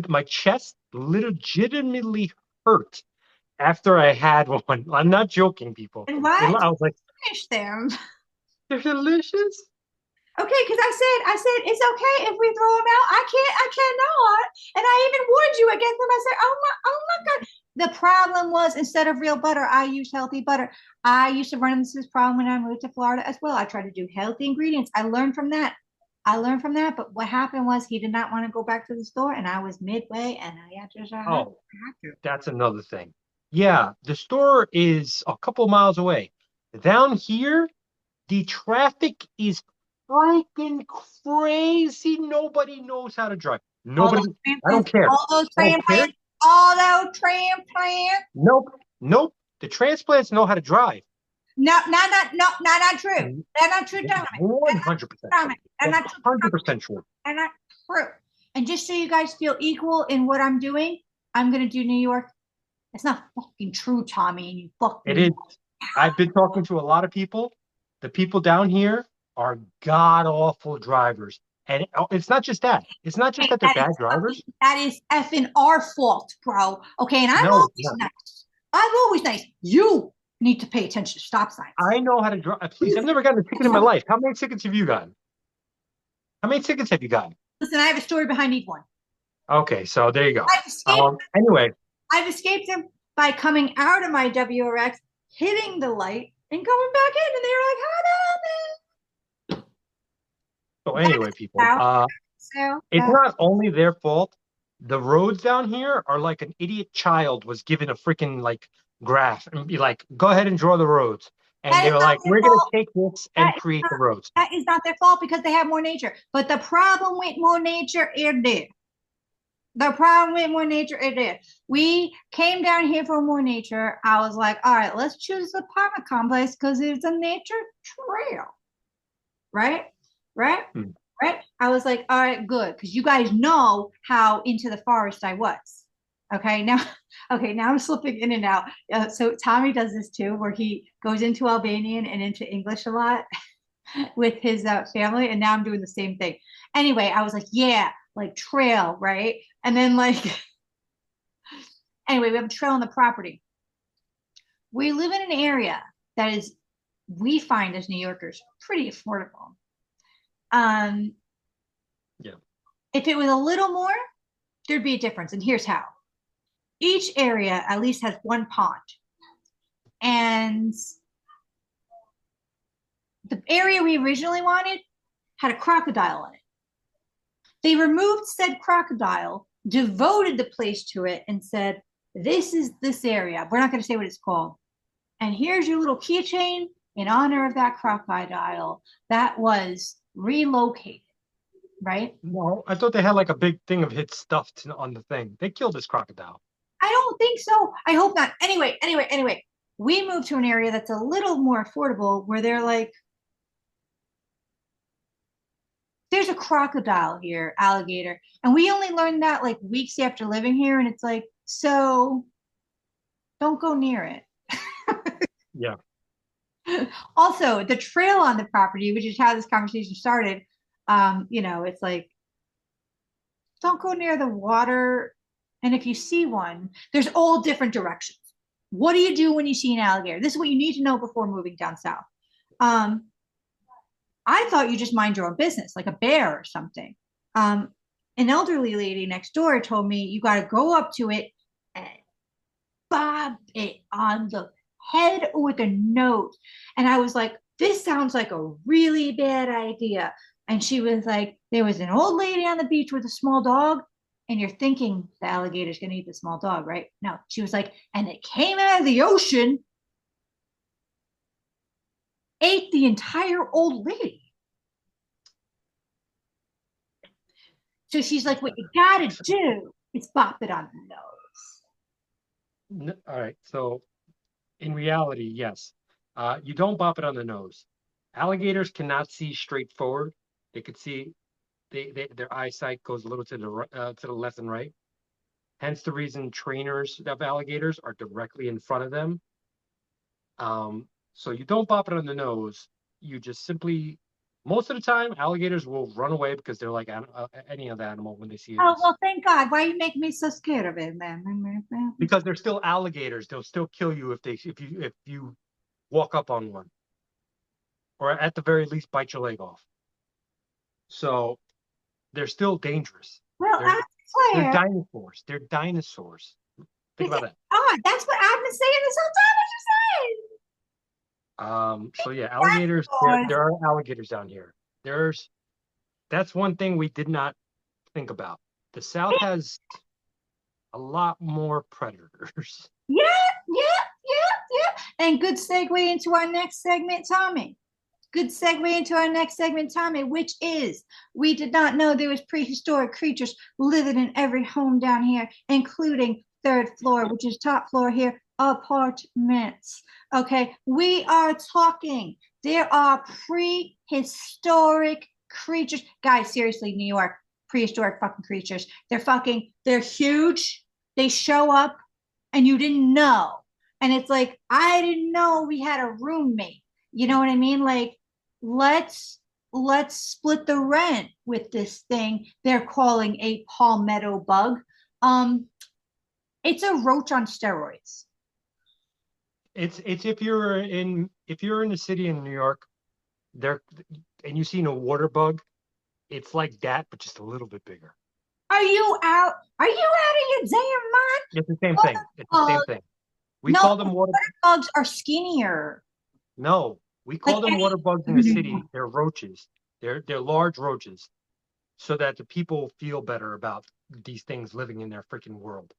my chest legitimately hurt after I had one. I'm not joking, people. And why did I was like, you finish them? they're delicious. Okay, because I said it's okay if we throw them out. I cannot. And I even warned you against them. I said, oh my God. The problem was instead of real butter, I used healthy butter. I used to run into this problem when I moved to Florida as well. I tried to do healthy ingredients. I learned from that. But what happened was he did not want to go back to the store, and I was midway, and I had to. Oh, that's another thing. Yeah, the store is a couple miles away. Down here, the traffic is freaking crazy. Nobody knows how to drive. All Nobody, those I don't transplants, care. all those I don't care. transplants, all those transplants. Nope. Nope. The transplants know how to drive. No, not true. That's not true, Tommy. That's not true, 100% true. Tommy. That's not true, Tommy. 100% true. That's not true. And just so you guys feel equal in what I'm doing, I'm gonna do New York. It's not fucking true, Tommy, and you It fucking is. I've been talking to a lot of people. The people down here are god awful drivers. And it's not just that. It's not just that they're bad drivers. that is effing our fault, bro. Okay, and I'm No, it's always not. nice. I'm always nice. You need to pay attention to stop signs. I know how to drive. Please, I've never gotten a ticket in my life. How many tickets have you gotten? How many tickets have you gotten? Listen, I have a story behind each one. Okay, so there you go. I've escaped. Anyway, I've escaped them by coming out of my WRX, hitting the light, and going back in, and they were like, so anyway, people, so it's not only their fault. The roads down here are like an idiot child was given a freaking like graph and be like, go ahead and draw the roads. And they were like, we're going to take this and create the roads. That is not their fault because they have more nature. But the problem with more nature is this. The problem with more nature is this. We came down here for more nature. I was like, all right, let's choose the apartment complex because it's a nature trail. Right? Right? Hmm. Right? I was like, all right, good. Because you guys know how into the forest I was. Okay, now I'm slipping in and out. So Tommy does this too, where he goes into Albanian and into English a lot with his family, and now I'm doing the same thing. Anyway, I was like, yeah, like trail, right? And then like, anyway, we have a trail on the property. We live in an area that is, we find as New Yorkers, pretty affordable. Yeah. If it was a little more, there'd be a difference, and here's how. Each area at least has one pond. And the area we originally wanted had a crocodile in it. They removed said crocodile, devoted the place to it, and said, this is this area. We're not going to say what it's called. And here's your little keychain in honor of that crocodile that was relocated, right? No, I thought they had like a big thing of hit stuffed on the thing. They killed this crocodile. I don't think so. I hope not. Anyway, we moved to an area that's a little more affordable where they're like, there's a crocodile here, alligator. And we only learned that like weeks after living here. And it's like, so don't go near it. Yeah. Also, the trail on the property, which is how this conversation started, it's like, don't go near the water. And if you see one, there's all different directions. What do you do when you see an alligator? This is what you need to know before moving down south. I thought you just mind your own business, like a bear or something. An elderly lady next door told me you got to go up to it and bob it on the head or the nose. And I was like, this sounds like a really bad idea. And she was like, there was an old lady on the beach with a small dog. And you're thinking the alligator's going to eat the small dog, right? No, she was like, and it came out of the ocean, ate the entire old lady. So she's like, what you got to do is bop it on the nose. All right. So in reality, yes. You don't bop it on the nose. Alligators cannot see straight forward. They could see their eyesight goes a little to the left and right. Hence the reason trainers of alligators are directly in front of them. So you don't bop it on the nose. You just simply, most of the time, alligators will run away because they're like any other animal when they see Oh, us. well, thank God. Why you make me so scared of it, man? Because they're still alligators. They'll still kill you if you walk up on one, or at the very least bite your leg off. So they're still dangerous. Well, They're I they're declare, dinosaurs. They're dinosaurs. Think about that. that's what I've been saying this whole time. What you saying? So yeah, alligators. Dinosaurs. There are alligators down here. There's That's one thing we did not think about. The South has a lot more predators. Yeah, yeah. And good segue into our next segment, Tommy. Good segue into our next segment, Tommy, which is we did not know there was prehistoric creatures living in every home down here, including third floor, which is top floor here, apartments. Okay, we are talking. There are prehistoric creatures. Guys, seriously, New York, prehistoric fucking creatures. They're huge. They show up and you didn't know. And it's like, I didn't know we had a roommate. You know what I mean? Like, let's split the rent with this thing they're calling a palmetto bug. Um, it's a roach on steroids. It's if you're in the city in New York, there and you've seen a water bug, it's like that, but just a little bit bigger. Are you out? Are you out of your damn mind? It's the same Water thing. It's the same bugs, thing. We no, call them water. water bugs are skinnier. No, we Like call them any water bugs in the city. They're roaches. They're large roaches, so that the people feel better about these things living in their freaking world.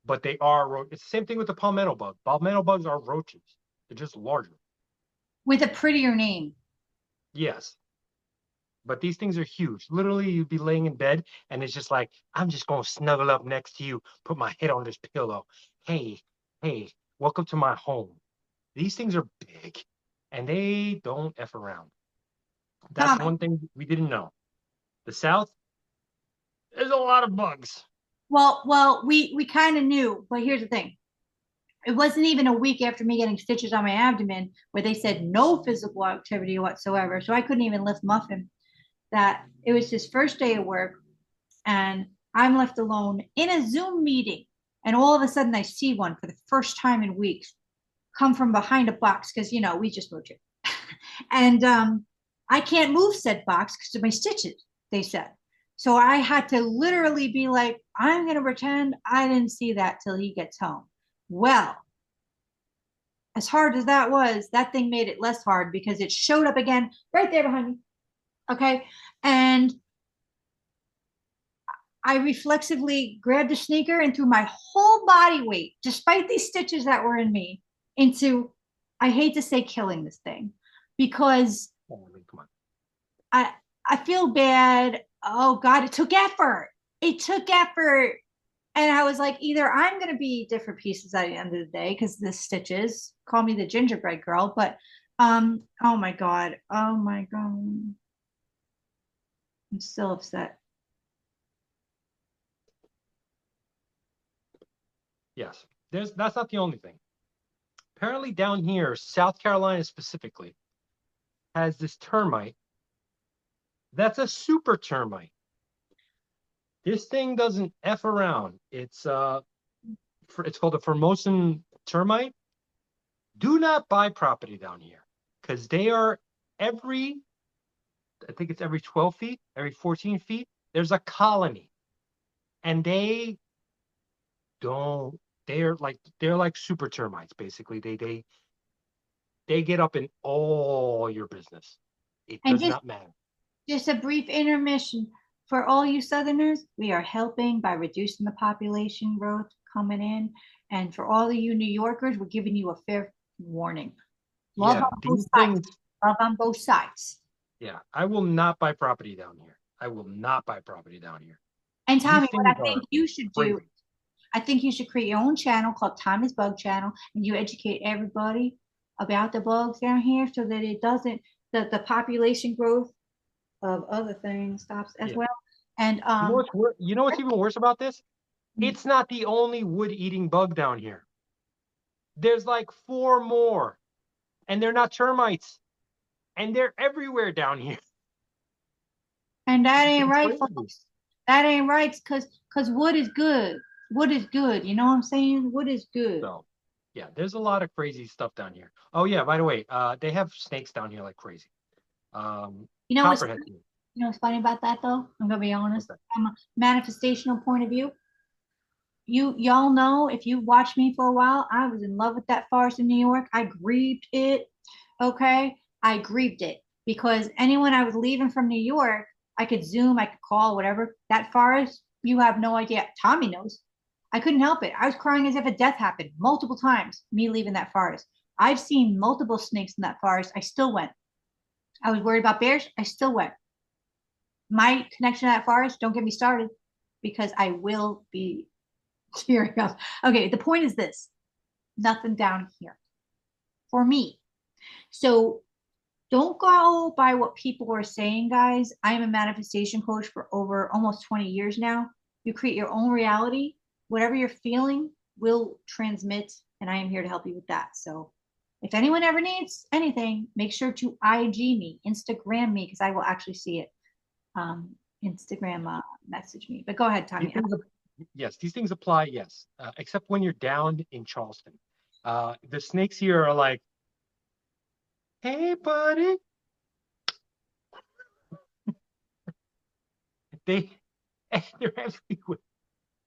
But they are it's the same thing with the palmetto bug. Palmetto bugs are roaches. They're just larger. with a prettier name. Yes. But these things are huge. Literally, you'd be laying in bed and it's just like, I'm just gonna snuggle up next to you, put my head on this pillow. Hey, hey, welcome to my home. These things are big and they don't F around. That's Tommy. one thing we didn't know. The South, there's a lot of bugs. We kind of knew, but here's the thing. It wasn't even a week after me getting stitches on my abdomen where they said no physical activity whatsoever. So I couldn't even lift muffin. That it was his first day of work, and I'm left alone in a Zoom meeting. And all of a sudden, I see one for the first time in weeks come from behind a box because, we just moved here. And I can't move said box because of my stitches, they said. So I had to literally be like, I'm going to pretend I didn't see that till he gets home. Well, as hard as that was, that thing made it less hard because it showed up again right there behind me. Okay. And I reflexively grabbed a sneaker and threw my whole body weight, despite these stitches that were in me, into, I hate to say killing this thing because Oh, I mean, come on. I I feel bad. Oh God, it took effort. It took effort. And I was like, either I'm gonna be different pieces at the end of the day because the stitches, call me the gingerbread girl, but oh my God. Oh my God. I'm still upset. Yes. That's not the only thing. Apparently down here, South Carolina specifically, has this termite that's a super termite. This thing doesn't F around. It's called a Formosan termite. Do not buy property down here because they are every, I think it's every 12 feet, every 14 feet, there's a colony. And don't, they're like super termites, basically. They get up in all your business. It And does just not matter. just a brief intermission for all you Southerners. We are helping by reducing the population growth coming in, and for all of you New Yorkers, we're giving you a fair warning. Love Yeah, on both these sides. things, Love on both sides. yeah, I will not buy property down here. I will not buy property down here. And These Tommy, what things I are think you should do, crazy. I think you should create your own channel called Tommy's Bug Channel, and you educate everybody about the bugs down here so that it doesn't the population growth of other things stops as Yeah. well. And You know what's even worse about this? It's not the only wood-eating bug down here. There's like four more, and they're not termites, and they're everywhere down here. and that It's ain't right, crazy. folks. That ain't right, because wood is good. Wood is good. You know what I'm saying? Wood is good. So, yeah, there's a lot of crazy stuff down here. Oh yeah, by the way, they have snakes down here like crazy. Um, You know what's Copperhead. you know what's funny about that though? I'm gonna be honest. Okay. From a manifestational point of view, y'all know if you watched me for a while, I was in love with that forest in New York. I grieved it. Okay. I grieved it because anyone I was leaving from New York, I could Zoom, I could call, whatever. That forest, you have no idea. Tommy knows. I couldn't help it. I was crying as if a death happened multiple times, me leaving that forest. I've seen multiple snakes in that forest. I still went. I was worried about bears. I still went. My connection to that forest, don't get me started because I will be tearing up. Okay, the point is this nothing down here for me. So don't go by what people are saying, guys. I am a manifestation coach for over almost 20 years now. You create your own reality. Whatever you're feeling will transmit, and I am here to help you with that. So if anyone ever needs anything, make sure to IG me, Instagram me, because I will actually see it. Um, Instagram message me. But go ahead, These Tommy. things, yes, these things apply, yes, except when you're down in Charleston. The snakes here are like, hey, buddy. They, they're everywhere,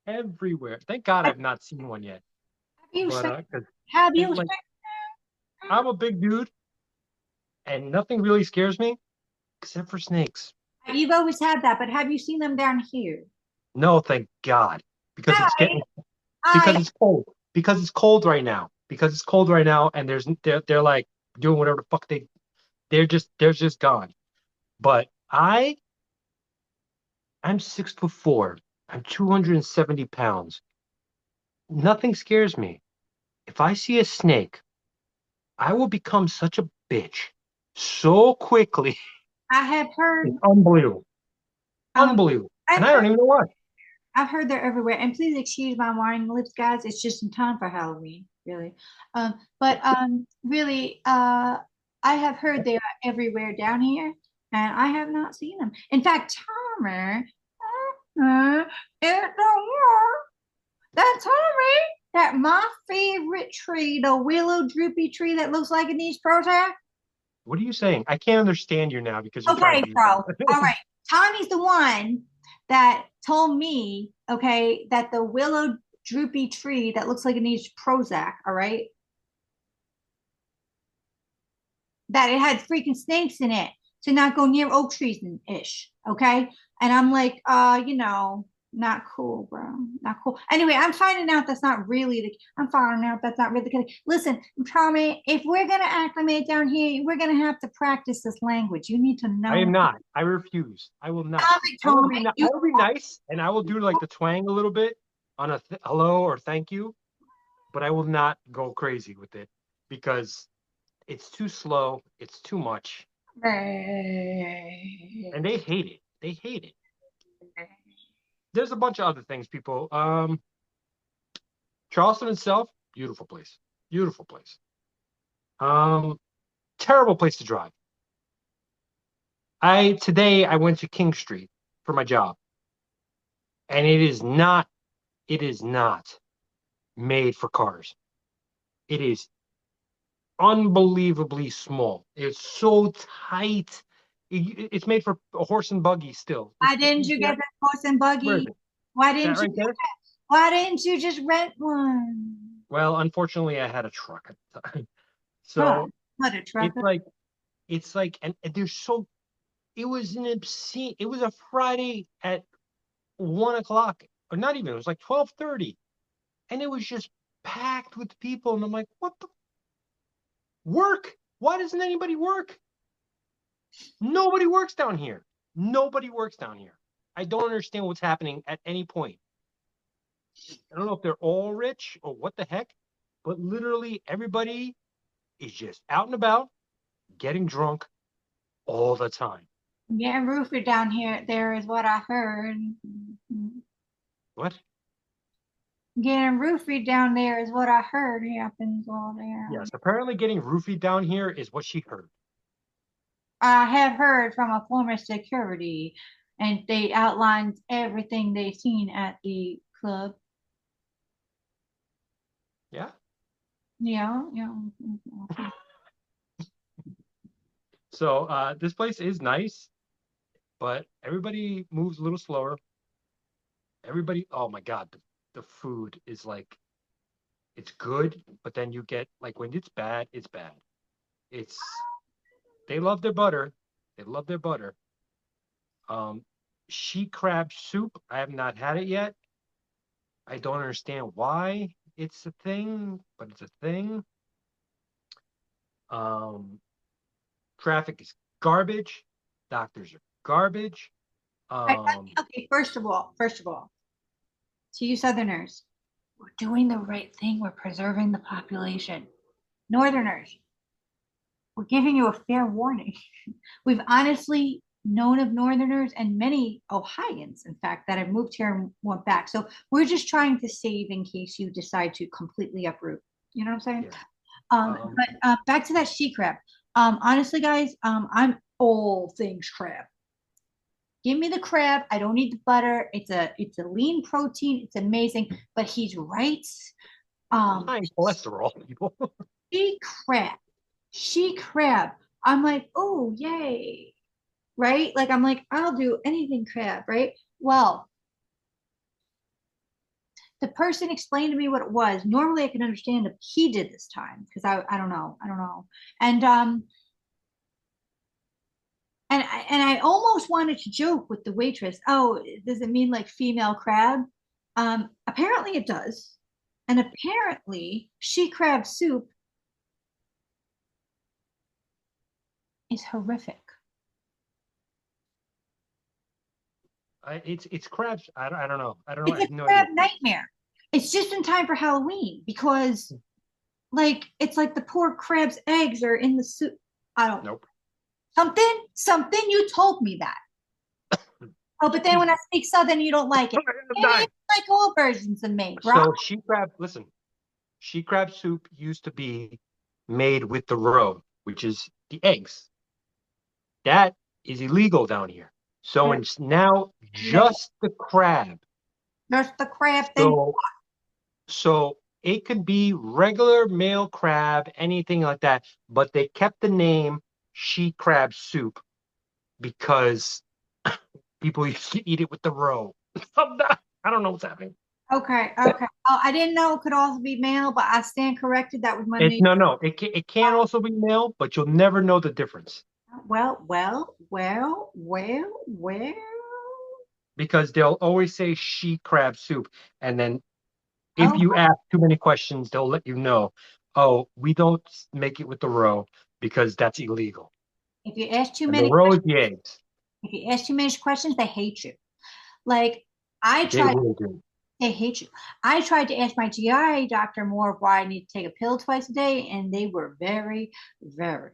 everywhere. Thank God Have I've not seen one yet. you But seen? 'cause Have it's you like I'm a big dude, and nothing really scares me except for snakes. You've always had that, but have you seen them down here? No, thank God, because it's Hi. getting I because it's cold. Because it's cold right now. Because it's cold right now, and they're like doing whatever the fuck they're just gone. But I'm 6'4". I'm 270 pounds. Nothing scares me. If I see a snake, I will become such a bitch so quickly. I have heard It's unbelievable. um Unbelievable. I've And I heard don't even know why. I've heard they're everywhere. And please excuse my wine lips, guys. It's just in time for Halloween, really. But really, I have heard they are everywhere down here, and I have not seen them. In fact, Tommy, it's the one that Tommy, that my favorite tree, the willow droopy tree that looks like it needs Prozac. What are you saying? I can't understand you now because you're trying to Okay, be bro. rude. All right. Tommy's the one that told me, okay, that the willow droopy tree that looks like it needs Prozac, all right, that it had freaking snakes in it to not go near oak trees and ish, okay? And I'm like, not cool, bro. Not cool. Anyway, I'm finding out that's not really the I'm finding out that's not really the case. Listen, Tommy, if we're gonna acclimate down here, we're gonna have to practice this language. You need to I am know. not. I refuse. I will not. Tommy, Tommy, I will be nice and I will do like the twang a little bit on a hello or thank you, but I will not go crazy with it because it's too slow. It's too much. And they hate it. They hate it. There's a bunch of other things, people. Charleston itself, beautiful place. Beautiful place. Um, Terrible place to drive. I went to King Street for my job, and it is not made for cars. It is unbelievably small. It's so tight. It's made for a horse and buggy still. why didn't You you see get that? that horse and Where is buggy? it? Why That didn't you right there? why didn't you just rent one? Well, unfortunately, I had a truck at the time. Huh, So what a it's trucker. like and there's so it was an obscene. It was a Friday at 1 o'clock, or not even. It was like 12:30, and it was just packed with people. And I'm like, what the work? Why doesn't anybody work? Nobody works down here. Nobody works down here. I don't understand what's happening at any point. I don't know if they're all rich or what the heck, but literally everybody is just out and about, getting drunk, all the time. Getting roofied down here, there is what I heard. What? Getting roofied down there is what I heard happens all there. Yes, apparently getting roofied down here is what she heard. I have heard from a former security, and they outlined everything they've seen at the club. Yeah. Yeah, yeah. So this place is nice, but everybody moves a little slower. Everybody, oh my God, the food is like it's good, but then you get like when it's bad, it's bad. It's they love their butter. They love their butter. Um, she crab soup. I have not had it yet. I don't understand why it's a thing, but it's a thing. Um, traffic is garbage. Doctors are garbage. Okay, first of all, to you Southerners, we're doing the right thing. We're preserving the population. Northerners, we're giving you a fair warning. We've honestly known of Northerners and many Ohioans, in fact, that have moved here and went back. So we're just trying to save in case you decide to completely uproot. You know what I'm saying? yeah. But back to that she crab. Honestly, guys, I'm all things crab. Give me the crab. I don't need the butter. It's a lean protein. It's amazing. But he's right. Um, High in cholesterol, people. she crab. She crab. I'm like, oh yay. Right? Like I'm like, I'll do anything crab, right? Well, the person explained to me what it was. Normally I can understand if he did this time because I don't know. I don't know. And I almost wanted to joke with the waitress. Oh, does it mean like female crab? Apparently it does. And apparently she crab soup is horrific. It's crabs. I don't know. I don't know. I It's a have no idea. crab nightmare. It's just in time for Halloween because like it's like the poor crab's eggs are in the soup. I don't Nope. something you told me that. Oh, but then when I speak Southern, you don't like it. I'm Maybe dying. it's like all versions of me, bro. So she crab. Listen, she crab soup used to be made with the roe, which is the eggs. That is illegal down here. So it's now just the crab. There's the crab thing. So so it could be regular male crab, anything like that, but they kept the name she crab soup because people used to eat it with the roe. I don't know what's happening. Okay, okay. Oh, I didn't know it could also be male, but I stand corrected. That was my It mistake. no, it can also be male, but you'll never know the difference Well. because they'll always say she crab soup, and then if Oh, you ask too many questions, they'll let you know. Oh, we don't make it with the roe because that's illegal. if you ask too And the many roe is questions, the eggs. if you ask too many questions, they hate you. Like I They tried, really do. they hate you. I tried to ask my GI doctor more of why I need to take a pill twice a day, and they were very, very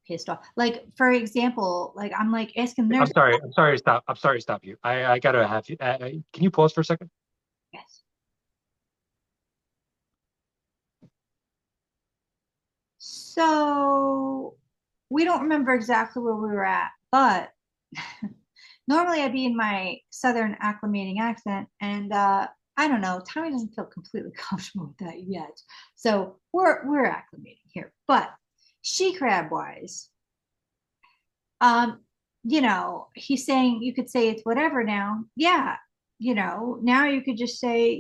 pissed off. Like for example, like I'm like asking the nurse, I'm sorry. I'm sorry to stop. I'm sorry to stop you. I gotta have you. Can you pause for a second? yes. So we don't remember exactly where we were at, but normally I'd be in my southern acclimating accent, and I don't know, Tommy doesn't feel completely comfortable with that yet. So we're acclimating here. But she crab wise, um, he's saying you could say it's whatever now. Yeah, now you could just say,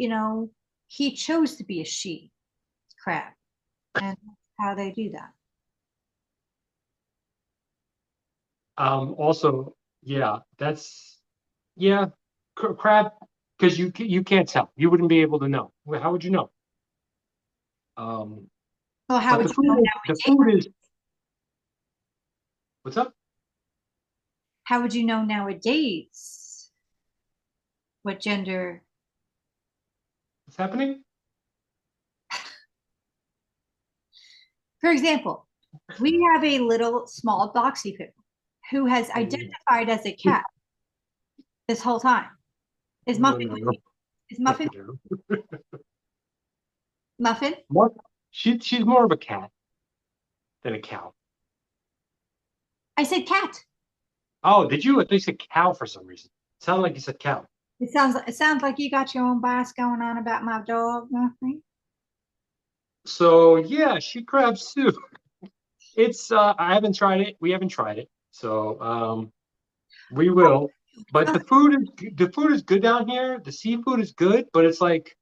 he chose to be a she crab, and that's how they do that. Also, yeah, that's yeah, crab because you can't tell. You wouldn't be able to know. Well, how would you know? Um, Well, how but would the you know food the nowadays? food is what's up? How would you know nowadays what gender? What's happening? For example, we have a little small boxy pit. who has Oh, identified as a cat this whole time. Is no, Muffin no, with no, you? Is Muffin no. Muffin? What? She's more of a cat than a cow. I said cat. Oh, did you? I thought you said cow for some reason. Sounded like you said cow. It sounds like you got your own bias going on about my dog, Muffin. So yeah, she crabs too. It's I haven't tried it. We haven't tried it. So we will. But the food is good down here. The seafood is good, but it's like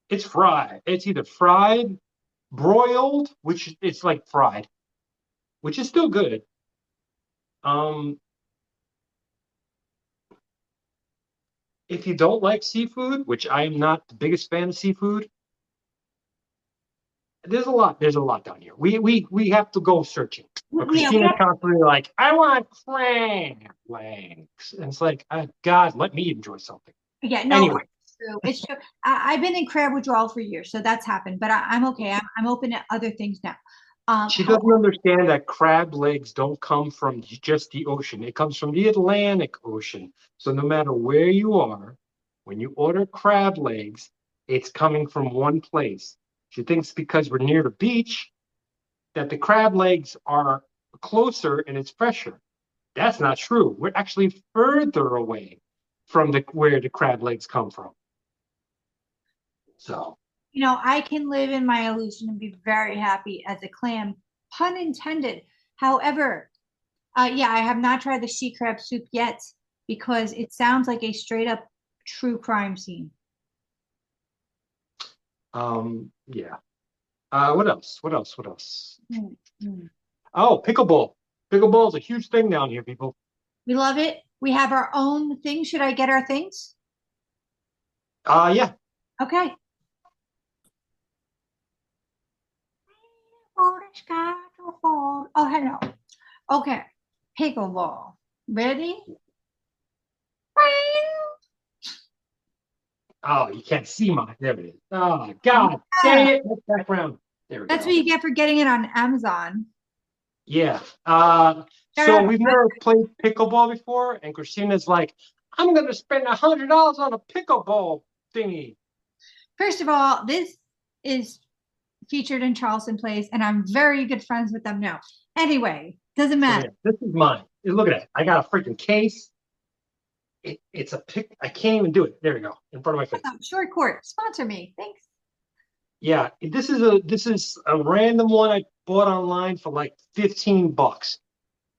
it's fried. It's either fried, broiled, which it's like fried, which is still good. Um, if you don't like seafood, which I am not the biggest fan of seafood, there's a lot down here. We have to go searching. But Yeah, we Christina's have, constantly like, I want crab legs. And it's like, God, let me enjoy something. yeah, no, Anyway, it's true. It's true. I've been in crab withdrawal for years, so that's happened. But I'm okay. I'm open to other things now. she However, doesn't understand that crab legs don't come from just the ocean. It comes from the Atlantic Ocean. So no matter where you are, when you order crab legs, it's coming from one place. She thinks because we're near the beach that the crab legs are closer and it's fresher. That's not true. We're actually further away from the where the crab legs come from. So I can live in my illusion and be very happy as a clam, pun intended. However, yeah, I have not tried the sea crab soup yet because it sounds like a straight up true crime scene. yeah. What else? What else? What else? Mm, mm. Oh, pickleball. Pickleball is a huge thing down here, people. We love it. We have our own thing. Should I get our things? Yeah. Okay. Oh, hello. Okay. Pickleball. Ready? Oh, you can't see mine. There it is. Oh, God dang Yeah. it. That's background. There we That's what go. you get for getting it on Amazon. Yeah. So Yeah. we've never played pickleball before, and Christina's like, I'm gonna spend $100 on a pickleball thingy. First of all, this is featured in Charleston Place, and I'm very good friends with them now. Anyway, doesn't So matter. yeah, this is mine. Look at it. I got a freaking case. It's a pick. I can't even do it. There we go, in front of my face. Short court, sponsor me. Thanks. Yeah, this is a random one I bought online for like $15.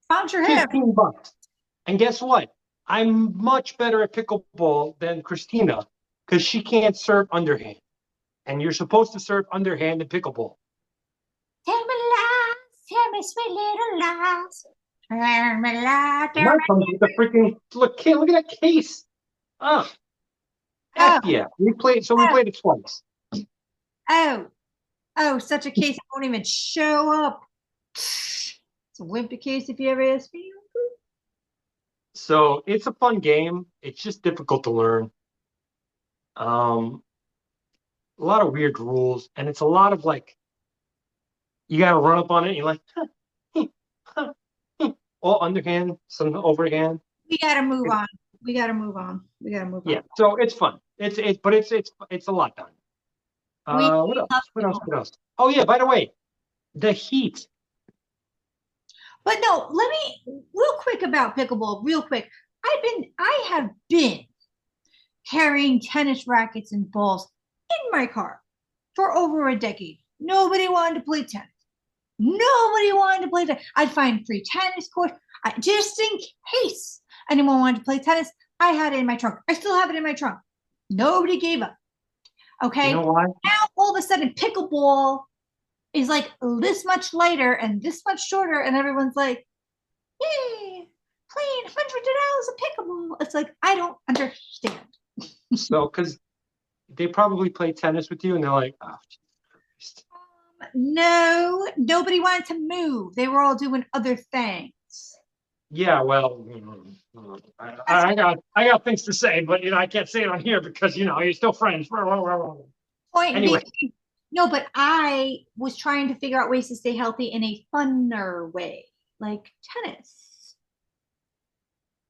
Sponsor him. $15. And guess what? I'm much better at pickleball than Christina because she can't serve underhand. And you're supposed to serve underhand in pickleball. Tell me lies, tell me sweet little lies. Tell me lies, And tell mine me. comes with the freaking look at that case. Ah, Oh, heck yeah. We oh, played it twice. oh, oh, such a case won't even show up. It's a wimpy case if you ever ask me. So it's a fun game. It's just difficult to learn. Um, a lot of weird rules, and it's a lot of like you got to run up on it. And you're like, all underhand, some overhand. We gotta move on. We gotta move on. We gotta move Yeah, on. so it's fun. But it's a lot done. What We love else? What else? people. What else? Oh yeah, by the way, the heat. But no, let me real quick about pickleball, real quick. I have been carrying tennis rackets and balls in my car for over a decade. Nobody wanted to play tennis. Nobody wanted to play tennis. I'd find free tennis courts just in case anyone wanted to play tennis. I had it in my trunk. I still have it in my trunk. Nobody gave up. You Okay. know why? Now all of a sudden, pickleball is like this much lighter and this much shorter, and everyone's like, "Yay, playing $100 of pickleball!" It's like I don't understand. So, because they probably play tennis with you, and they're like, oh, Jesus No, nobody wanted to move. They were all doing other things. yeah, well, That's I got things to say, but I can't say it on here because you're still friends. the point being. Anyway, No, but I was trying to figure out ways to stay healthy in a funner way. like tennis.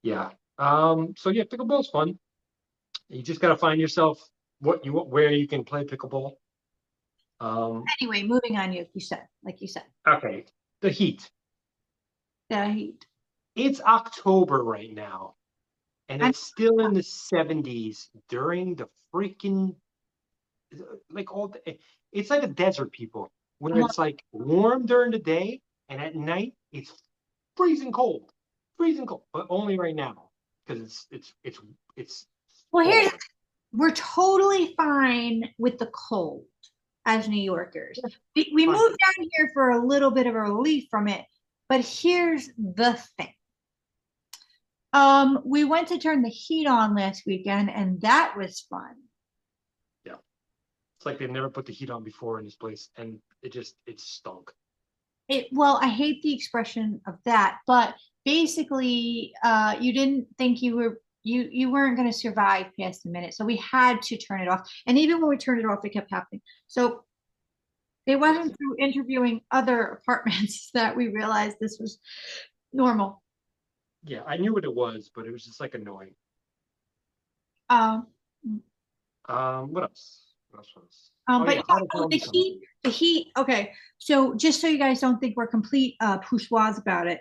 Yeah. So yeah, pickleball's fun. You just got to find yourself where you can play pickleball. Um, Anyway, moving on, like you said, okay. The heat. the heat. It's October right now, and I'm it's still in the 70s during the freaking like all the, it's like a desert, people, where I'm on, it's like warm during the day and at night it's freezing cold. Freezing cold, but only right now because it's well, here's fall. we're totally fine with the cold as New Yorkers. Yeah, We fine. moved down here for a little bit of a relief from it, but here's the thing. We went to turn the heat on last weekend, and that was fun. Yeah. It's like they've never put the heat on before in this place, and it stunk. Well, I hate the expression of that, but basically, you didn't think you weren't going to survive past a minute, so we had to turn it off. And even when we turned it off, it kept happening. So it Yes. wasn't through interviewing other apartments that we realized this was normal. Yeah, I knew what it was, but it was just like annoying. Um, What else? What else was? Oh but yeah, yeah, hottest oh, summer in summer. the heat. Okay, so just so you guys don't think we're complete poussoirs about it,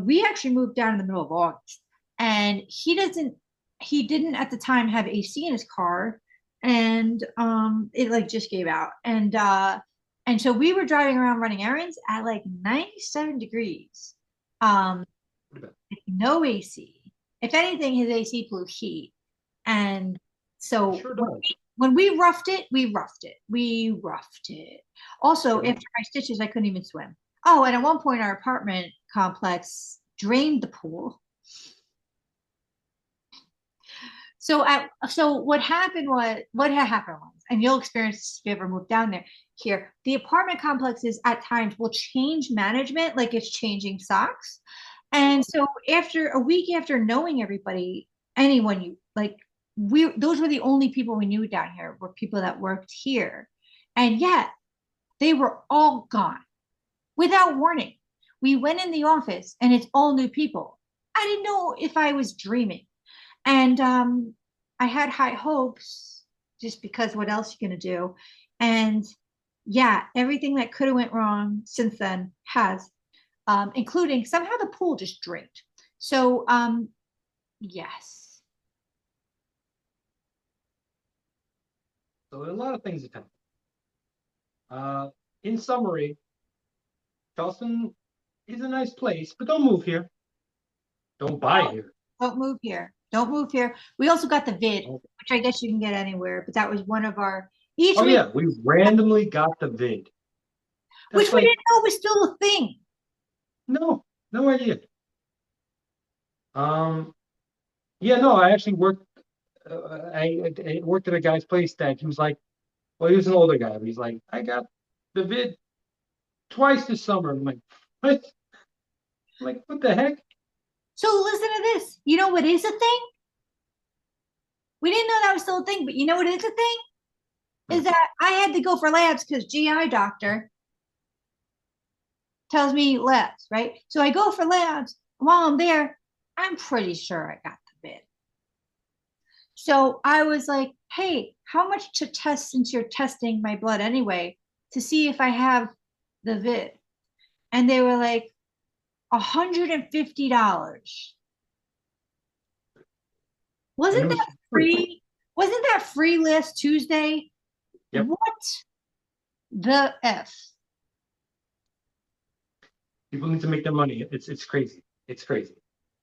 we actually moved down in the middle of August, and he didn't at the time have AC in his car, and it like just gave out, and so we were driving around running errands at like 97 degrees, um, no AC. If anything, his AC blew heat, and It so sure does. when we roughed it, we roughed it. We roughed it. Also, Sure. after my stitches, I couldn't even swim. Oh, and at one point, our apartment complex drained the pool. So what had happened was, and you'll experience this if you ever move down there. Here, the apartment complexes at times will change management, like it's changing socks. And so after a week after knowing everybody, anyone you like, we those were the only people we knew down here were people that worked here, and yet they were all gone without warning. We went in the office and it's all new people. I didn't know if I was dreaming. And I had high hopes just because what else are you going to do? And yeah, everything that could have went wrong since then has, including somehow the pool just drained. So yes. So a lot of things have happened. In summary, Charleston is a nice place, but don't move here. Don't buy here. Don't move here. Don't move here. We also got the vid, Oh, which I guess you can get anywhere, but that was one of our each oh week, yeah, we randomly got the vid. which That's we like didn't know was still a thing. no, no idea. Um, yeah, no, I actually worked. I worked at a guy's place that he was like, well, he was an older guy. But he's like, I got the vid twice this summer. I'm like, what? I'm like, what the heck? So listen to this. You know what is a thing? We didn't know that was still a thing, but you know what is a thing? Hmm. Is that I had to go for labs because GI doctor tells me labs, right? So I go for labs. While I'm there, I'm pretty sure I got the vid. So I was like, hey, how much to test since you're testing my blood anyway to see if I have the vid? And they were like, $150. And it Wasn't was that free. free? Wasn't that free last Tuesday? Yep. What the F? People need to make their money. It's crazy. It's crazy.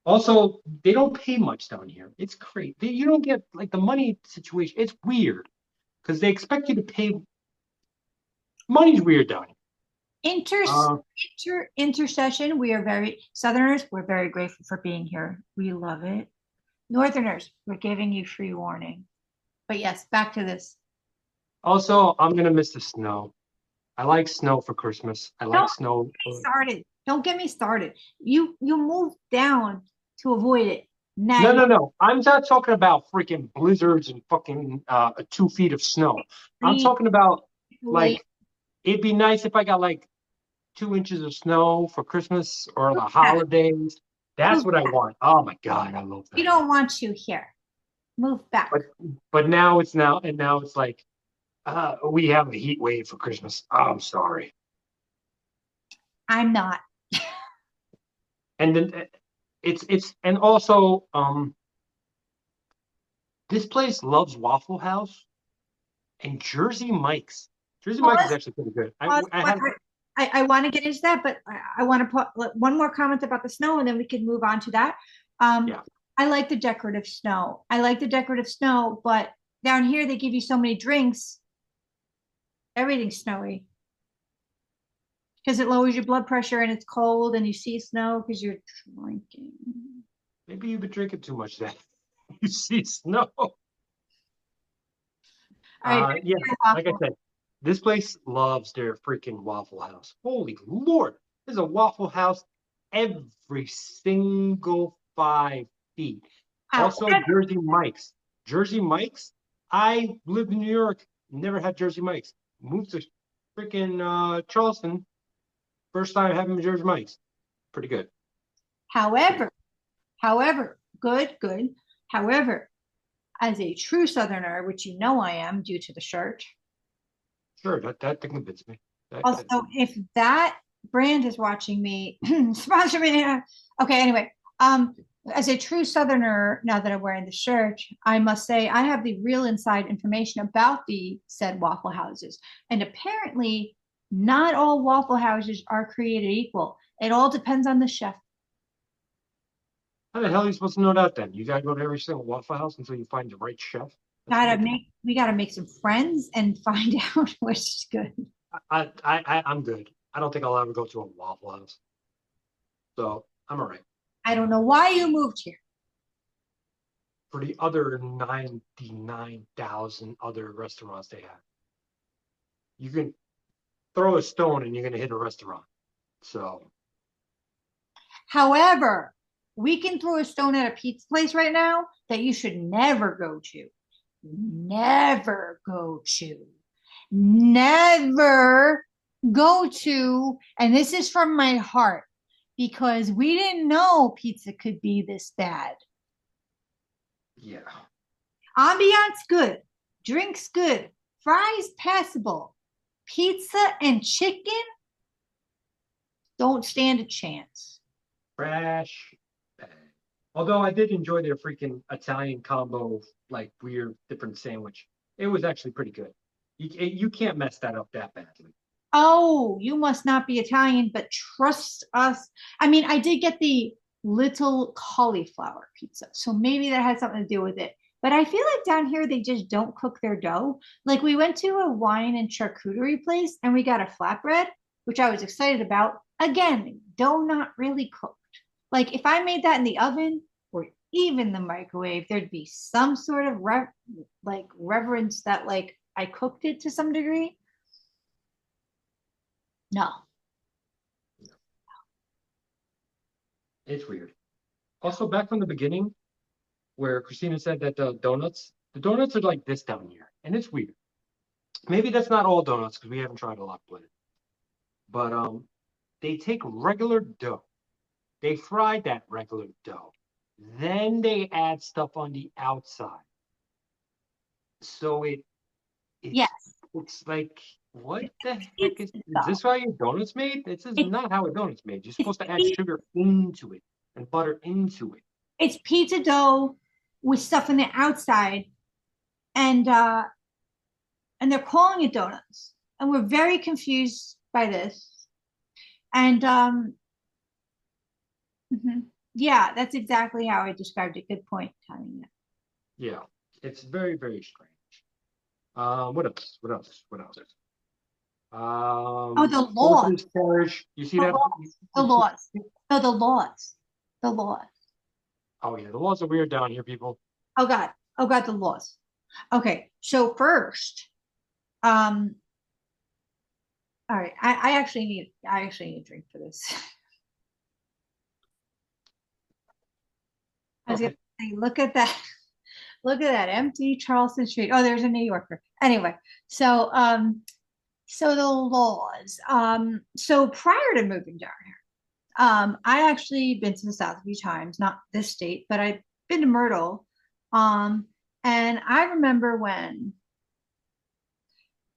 Also, they don't pay much down here. It's crazy. You don't get like the money situation. It's weird because they expect you to pay. Money's weird down here. Inter, Uh, intercession. We are very Southerners. We're very grateful for being here. We love it. Northerners, we're giving you free warning. But yes, back to this. Also, I'm gonna miss the snow. I like snow for Christmas. I Don't like snow. get me started. Don't get me started. You moved down to avoid it. Now No, you no, no. I'm not talking about freaking blizzards and fucking 2 feet of snow. I'm leave talking about late. like it'd be nice if I got like 2 inches of snow for Christmas or the Yeah, holidays. That's move what I back. want. Oh my God, I love We that. don't want you here. Move back. But now it's like we have the heat wave for Christmas. I'm sorry. I'm not. And then it's and also this place loves Waffle House and Jersey Mike's. Jersey Mike's is Pause. actually pretty good. Pause. I had I want to get into that, but I want to put one more comment about the snow, and then we can move on to that. Um, yeah. I like the decorative snow. I like the decorative snow, but down here they give you so many drinks. Everything's snowy because it lowers your blood pressure and it's cold and you see snow because you're drinking. Maybe you've been drinking too much then. You see snow. All right, Yeah, like I waffle. said, this place loves their freaking Waffle House. Holy Lord, there's a Waffle House every single 5 feet. Also, However, Jersey Mike's. Jersey Mike's. I lived in New York, never had Jersey Mike's. Moved to freaking Charleston. First time having Jersey Mike's. Pretty good. Pretty however, good. good, good. However, as a true Southerner, which you know I am due to the shirt. Sure, that convinced me. That Also, if that brand is watching me, sponsor me. Okay, anyway, as a true Southerner, now that I'm wearing the shirt, I must say I have the real inside information about the said waffle houses. And apparently, not all waffle houses are created equal. It all depends on the chef. how the hell are you supposed to know that then? You gotta go to every single Waffle House until you find the right chef. That's ridiculous. We gotta make some friends and find out which is good. I'm good. I don't think I'll ever go to a Waffle House. So I'm all right. I don't know why you moved here. For the other 99,000 other restaurants they have, you can throw a stone and you're going to hit a restaurant. So, However, we can throw a stone at a pizza place right now that you should never go to. Never go to. Never go to. And this is from my heart because we didn't know pizza could be this bad. yeah. Ambiance good, drinks good, fries passable. Pizza and chicken don't stand a chance. Trash bag. Although I did enjoy their freaking Italian combo, like weird different sandwich. It was actually pretty good. You can't mess that up that badly. Oh, you must not be Italian, but trust us. I mean, I did get the little cauliflower pizza, so maybe that had something to do with it. But I feel like down here they just don't cook their dough. Like we went to a wine and charcuterie place and we got a flatbread, which I was excited about. Again, dough not really cooked. Like if I made that in the oven or even the microwave, there'd be some sort of like reverence that like I cooked it to some degree. No. It's weird. Also, back from the beginning, where Christina said that the donuts are like this down here, and it's weird. Maybe that's not all donuts because we haven't tried a lot with it. But they take regular dough, they fry that regular dough, then they add stuff on the outside. So it's Yes. it's like what the heck Pizza is dough. this how your donut's made? This is It's, not how a donut's made. You're it's, supposed to add sugar into it and butter into it. it's pizza dough with stuff on the outside, and and they're calling it donuts, and we're very confused by this. And mhm. Yeah, that's exactly how I described it. Good point, Tanya. Yeah, it's very, very strange. What else? What else? What else? Oh, the laws, Horses perish. You see the that? laws, the laws. No, the laws, the laws. Oh yeah, the laws are weird down here, people. Oh God, the laws. Okay, so first, um, all right, I actually need a drink for this. I was gonna Okay. say, look at that empty Charleston Street. Oh, there's a New Yorker. Anyway, so So the laws. So prior to moving down here, I actually been to the South a few times, not this state, but I've been to Myrtle. Um, and I remember when,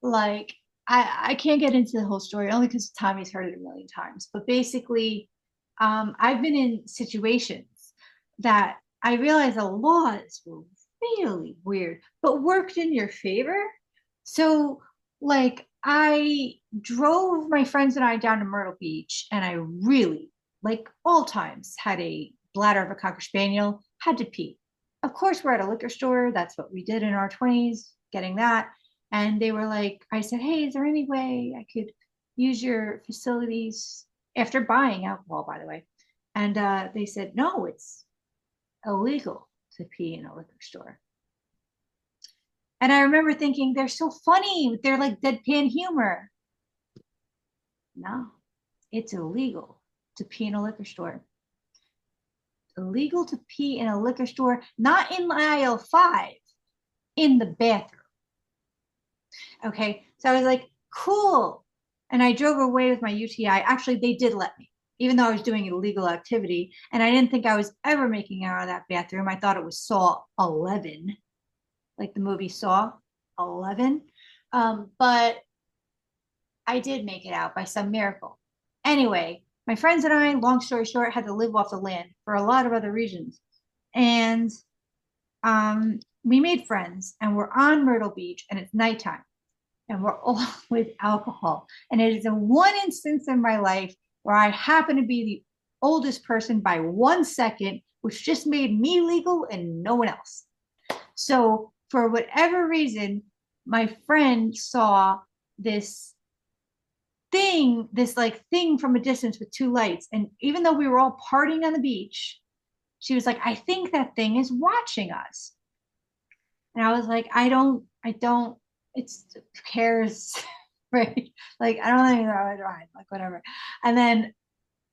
like, I can't get into the whole story only because Tommy's heard it a million times. But basically, I've been in situations that I realize the laws were really weird, but worked in your favor. So, like, I drove my friends and I down to Myrtle Beach, and I really, like, all times, had a bladder of a Cocker Spaniel, had to pee. Of course, we're at a liquor store. That's what we did in our 20s, getting that. And they were like, I said, hey, is there any way I could use your facilities after buying alcohol, by the way? And they said, no, it's illegal to pee in a liquor store. And I remember thinking, they're so funny. They're like deadpan humor. No, it's illegal to pee in a liquor store. Illegal to pee in a liquor store, not in aisle 5, in the bathroom. Okay. So I was like, cool. And I drove away with my UTI. Actually, they did let me, even though I was doing illegal activity. And I didn't think I was ever making out of that bathroom. I thought it was Saw 11, like the movie Saw 11. But I did make it out by some miracle. Anyway, my friends and I, long story short, had to live off the land for a lot of other reasons. And we made friends and we're on Myrtle Beach and it's nighttime and we're all with alcohol. And it is the one instance in my life where I happen to be the oldest person by 1 second, which just made me legal and no one else. So, for whatever reason, my friend saw this this like thing from a distance with two lights. And even though we were all partying on the beach, she was like, I think that thing is watching us. And I was like, I don't, it's, who cares? Right? Like, I don't think that would ride, like, whatever. And then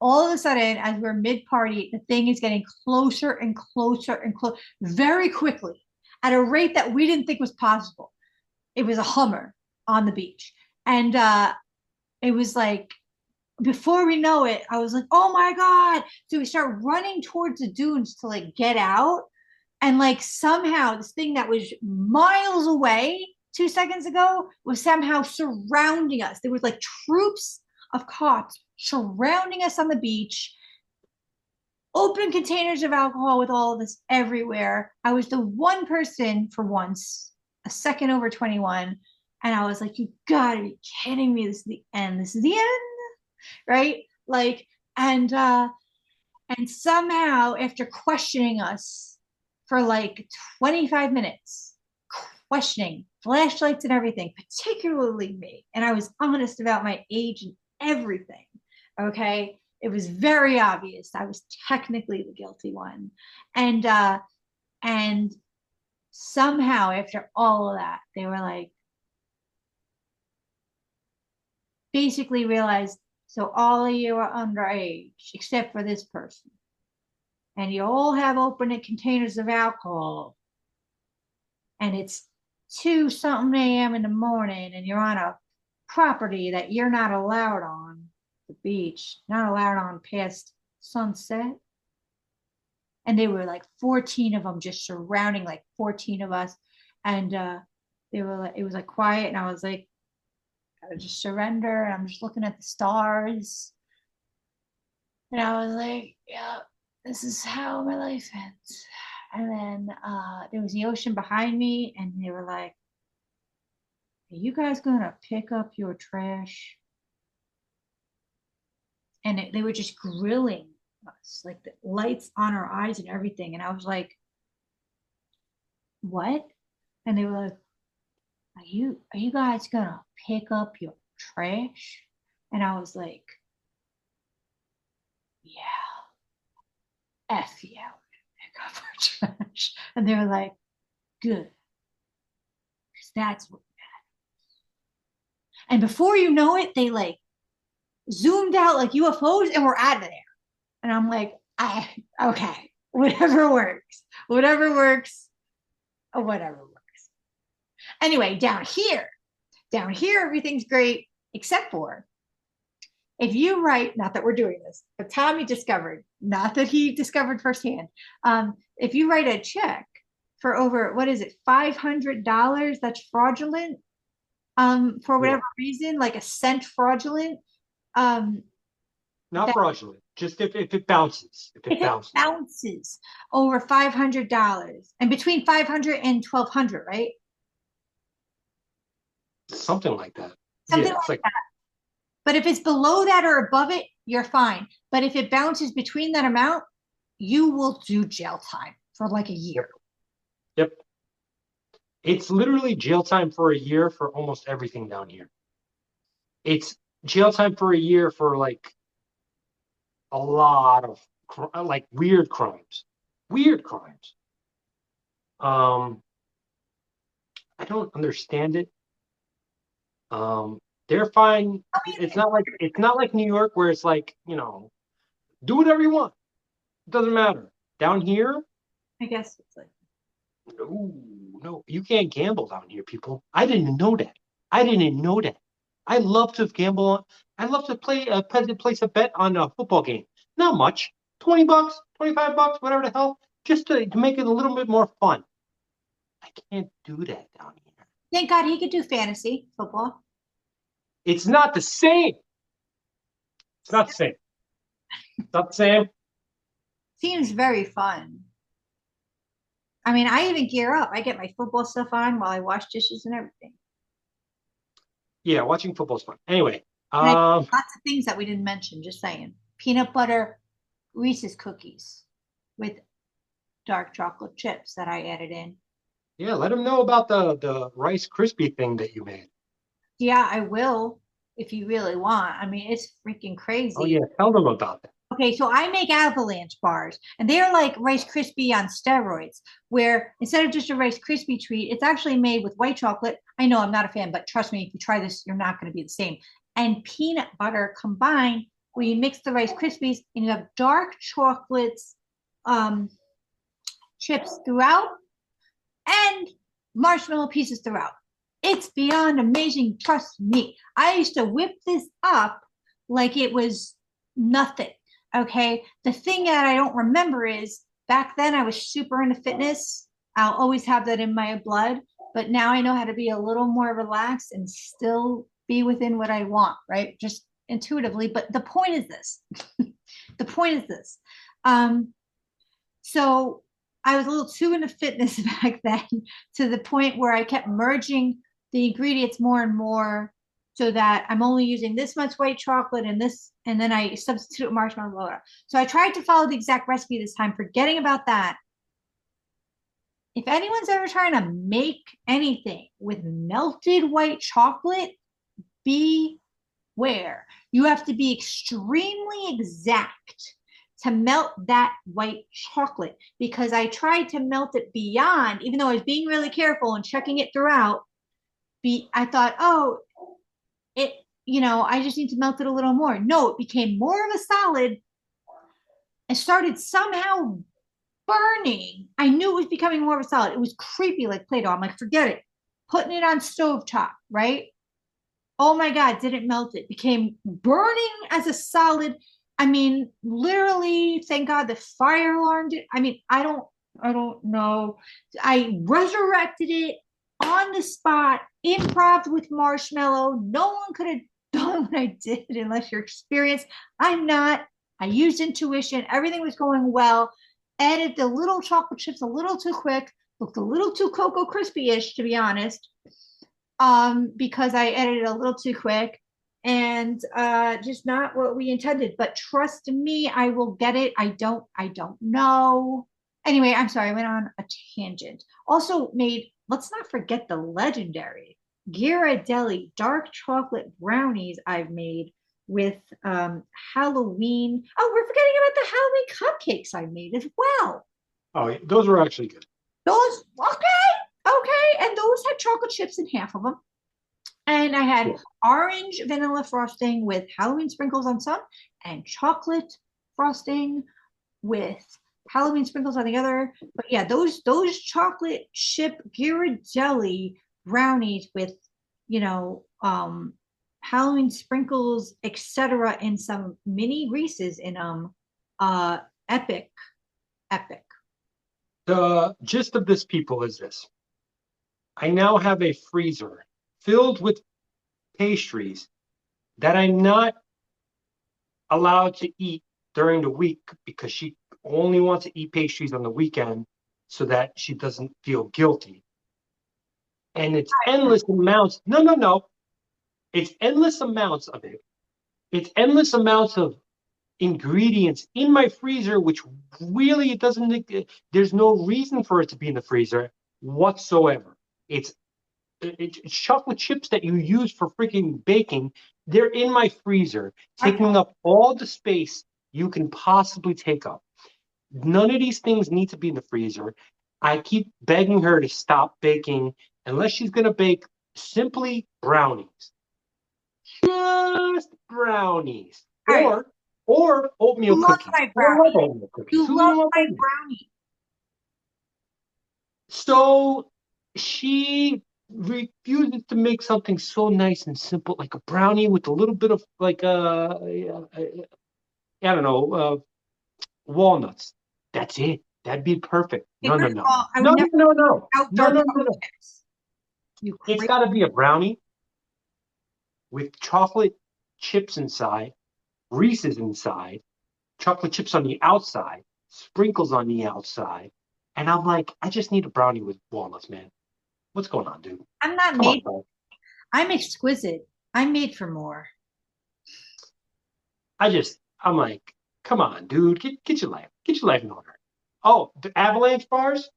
all of a sudden, as we're mid party, the thing is getting closer and closer and closer very quickly at a rate that we didn't think was possible. It was a Hummer on the beach. And it was like, before we know it, I was like, oh my God. So we start running towards the dunes to like get out. And like somehow this thing that was miles away 2 seconds ago was somehow surrounding us. There was like troops of cops surrounding us on the beach, open containers of alcohol with all of this everywhere. I was the one person for once, a second over 21. And I was like, you gotta be kidding me. This is the end. This is the end. Right? Like, and somehow after questioning us for like 25 minutes, questioning flashlights and everything, particularly me. And I was honest about my age and everything. Okay. It was very obvious I was technically the guilty one. And somehow after all of that, they were like, basically realized, so all of you are underage except for this person. And you all have open containers of alcohol. And it's 2 something a.m. in the morning, and you're on a property that you're not allowed on, the beach, not allowed on past sunset. And they were like 14 of them just surrounding like 14 of us. And they were like, it was like quiet. And I was like, I just surrender. And I'm just looking at the stars. And I was like, yeah, this is how my life ends. And then there was the ocean behind me, and they were like, are you guys gonna pick up your trash? And they were just grilling us, like the lights on our eyes and everything. And I was like, what? And they were like, are you guys gonna pick up your trash? And I was like, yeah, F yeah, pick up our trash. And they were like, good. Because that's what. And before you know it, they like zoomed out like UFOs and we're out of there. And I'm like, okay, whatever works, whatever works, whatever works. Anyway, down here, everything's great. except for if you write, not that we're doing this, but Tommy discovered, not that he discovered firsthand, if you write a check for over, what is it, $500, that's fraudulent, for Yeah. whatever reason, like a cent fraudulent, um, Not that fraudulent. Just if it bounces. If it if it bounces. bounces over $500 and between 500 and 1200, right? Something like that. Yeah, Something it's like like that. But if it's below that or above it, you're fine. But if it bounces between that amount, you will do jail time for like a yep, year. yep. It's literally jail time for a year for almost everything down here. It's jail time for a year for like a lot of like weird crimes. Weird crimes. Um, I don't understand it. They're fine. I It's mean, not like New York where it's like, do whatever you want. It doesn't matter. Down here, I guess it's like, no, no, you can't gamble down here, people. I didn't know that. I didn't know that. I love to gamble. I love to place a bet on a football game. Not much, $20, $25, whatever the hell, just to make it a little bit more fun. I can't do that down here. thank God he could do fantasy football. It's not the same. It's not the same. It's not the same. Seems very fun. I mean, I even gear up. I get my football stuff on while I wash dishes and everything. Yeah, watching football is fun. Anyway, And I lots of things that we didn't mention, just saying. Peanut butter Reese's cookies with dark chocolate chips that I added in. yeah, let them know about the Rice Krispie thing that you made. Yeah, I will if you really want. I mean, it's freaking Oh crazy. yeah, tell them about that. Okay, so I make avalanche bars, and they are like Rice Krispie on steroids, where instead of just a Rice Krispie treat, it's actually made with white chocolate. I know I'm not a fan, but trust me, if you try this, you're not going to be the same. And peanut butter combined, where you mix the Rice Krispies and you have dark chocolates, um, chips throughout, and marshmallow pieces throughout. It's beyond amazing. Trust me. I used to whip this up like it was nothing. Okay. The thing that I don't remember is back then I was super into fitness. I'll always have that in my blood. But now I know how to be a little more relaxed and still be within what I want, right? Just intuitively. But the point is this the point is this. Um, so I was a little too into fitness back then to the point where I kept merging the ingredients more and more so that I'm only using this much white chocolate and this, and then I substitute marshmallow. So I tried to follow the exact recipe this time, forgetting about that. If anyone's ever trying to make anything with melted white chocolate, beware. You have to be extremely exact to melt that white chocolate because I tried to melt it beyond, even though I was being really careful and checking it throughout. I thought, oh, it, I just need to melt it a little more. No, it became more of a solid and started somehow burning. I knew it was becoming more of a solid. It was creepy like Play Doh. I'm like, forget it. Putting it on stovetop, right? Oh my God, didn't melt it. Became burning as a solid. I mean, literally, thank God the fire alarm did. I mean, I don't know. I resurrected it on the spot, improv with marshmallow. No one could have done what I did unless you're experienced. I'm not. I used intuition. Everything was going well. Added the little chocolate chips a little too quick. Looked a little too Cocoa Crispy-ish, to be honest, because I edited a little too quick and just not what we intended. But trust me, I will get it. I don't know. Anyway, I'm sorry, I went on a tangent. Also made, let's not forget the legendary Ghirardelli dark chocolate brownies I've made with Halloween. Oh, we're forgetting about the Halloween cupcakes I made as well. Oh, yeah, those were actually good. Those, okay, and those had chocolate chips in half of them. And I had Yeah. orange vanilla frosting with Halloween sprinkles on some and chocolate frosting with Halloween sprinkles on the other. But yeah, those chocolate chip Ghirardelli brownies with, you know, Halloween sprinkles, etc., in some mini Reese's in Epic. Epic. The gist of this, people, is this. I now have a freezer filled with pastries that I'm not allowed to eat during the week because she only wants to eat pastries on the weekend so that she doesn't feel guilty. And it's endless amounts. No, no, no. It's endless amounts of it. It's endless amounts of ingredients in my freezer, which really it doesn't, there's no reason for it to be in the freezer whatsoever. It's it's chocolate chips that you use for freaking baking. They're in my freezer, Okay. taking up all the space you can possibly take up. None of these things need to be in the freezer. I keep begging her to stop baking unless she's going to bake simply brownies. Just brownies. All right. Or oatmeal Who loves cookies. my I love brownie? oatmeal cookies. Who Who doesn't loves love my oatmeal? brownie? So she refuses to make something so nice and simple, like a brownie with a little bit of like I don't know, walnuts. That's it. That'd be perfect. Okay, No, no, first of no, all, I would no, never no, no, no, no, outdoor no, no, no. chips. You It's crazy. got to be a brownie with chocolate chips inside, Reese's inside, chocolate chips on the outside, sprinkles on the outside, and I'm like, I just need a brownie with walnuts, man. What's going on, dude? I'm not Come on, made. bro. I'm exquisite. I'm made for more. I'm like, come on, dude, get your life in order. Oh, the avalanche bars,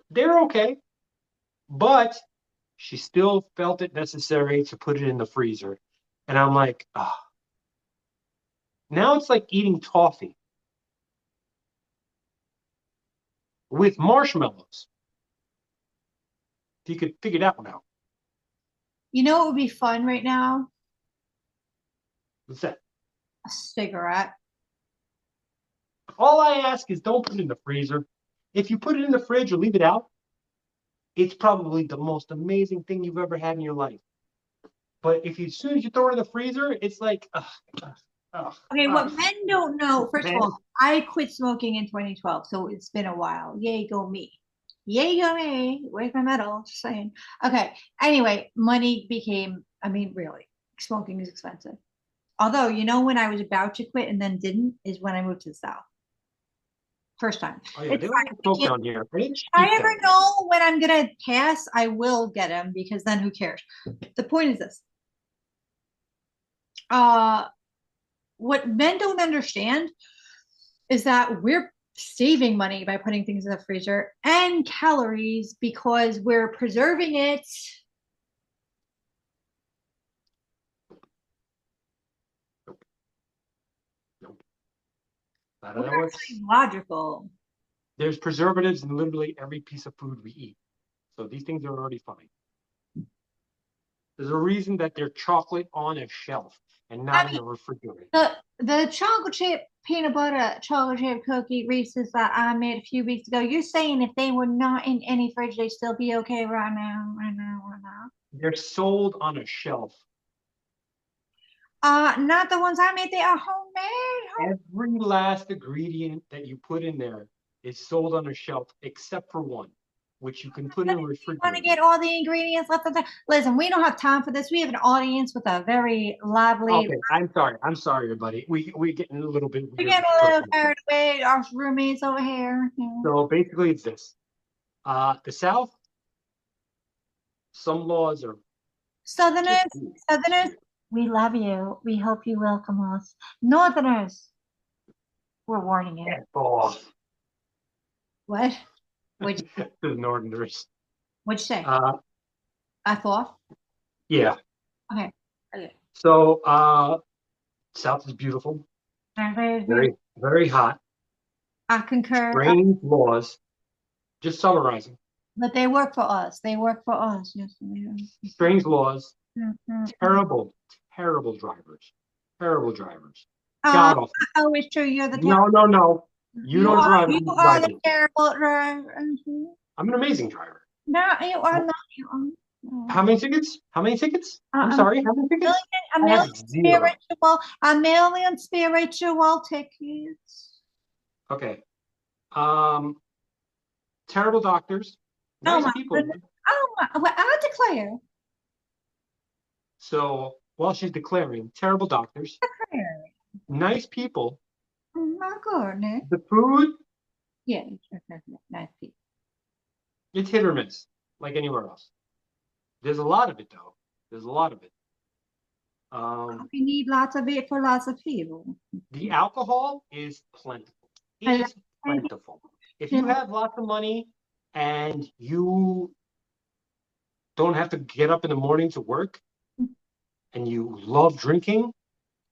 they're okay, but she still felt it necessary to put it in the freezer. And I'm like, oh, now it's like eating toffee with marshmallows. If you could figure that one out. You know what would be fun right now? What's that? A cigarette. All I ask is don't put it in the freezer. If you put it in the fridge or leave it out, it's probably the most amazing thing you've ever had in your life. But if you, as soon as you throw it in the freezer, it's like, ugh, Okay, ugh, what men don't know, first of man. all, I quit smoking in 2012, so it's been a while. Yay, go me. Yay, go me. Where's my medal? Just saying. Okay, anyway, money became, I mean, really, smoking is expensive. Although, when I was about to quit and then didn't is when I moved to the South. First time. Oh yeah, It's they like to smoke fine. If down here. It's I cheap ever down here. know when I'm going to pass, I will get them because then who cares? The point is this. Uh, what men don't understand is that we're saving money by putting things in the freezer and calories because we're preserving it. Nope, not how We're that works. actually logical. There's preservatives in literally every piece of food we eat. So these things are already fine. There's a reason that they're chocolate on a shelf and I not in mean, the refrigerator. the chocolate chip peanut butter chocolate chip cookie Reese's that I made a few weeks ago. You're saying if they were not in any fridge, they'd still be okay right now, right now, right now. They're sold on a shelf. Not the ones I made. They are homemade. Every last ingredient that you put in there is sold on a shelf except for one, which you can put in But a if you want to refrigerator. get all the ingredients, listen. We don't have time for this. We have an audience with a very lively. Okay, I'm sorry. I'm sorry, everybody. We're getting a little bit We're weird getting with the a little cooking. carried away. Our roommates over here. So basically, it's this. The South, some laws are just Southerners, weird. Just Southerners, weird. we love you. We hope you welcome us. Northerners, we're warning you. Oh, What? What'd the Northerners. what'd you say? Uh, I thought. yeah. Okay. Okay. So South is beautiful, very, very hot, I concur. strange laws. Just summarizing, But they work for us. They work for us. Yes, they do. strange laws, Mm, mm, mm. terrible, terrible drivers, terrible drivers. Uh, God awful. I always true. You're the No, terrible. no, no. You don't drive. You are Drive the me. terrible driver. Mhm. I'm an amazing driver. No, you are not. You are. How many tickets? How many tickets? I'm A sorry, how many million, tickets? a I have million zero. a million spiritual tickets. Okay. Um, Terrible doctors, Oh nice my people. goodness. Oh my, well, I declare. So while she's declaring, terrible doctors, Declare. nice people. Oh my goodness. The food, Yeah, nice people. it's hit or miss, like anywhere else. There's a lot of it though. There's a lot of it. Um, We need lots of it for lots of people. the alcohol is plentiful. It I like is plentiful. If you it. have lots of money and you don't have to get up in the morning to work and you love drinking,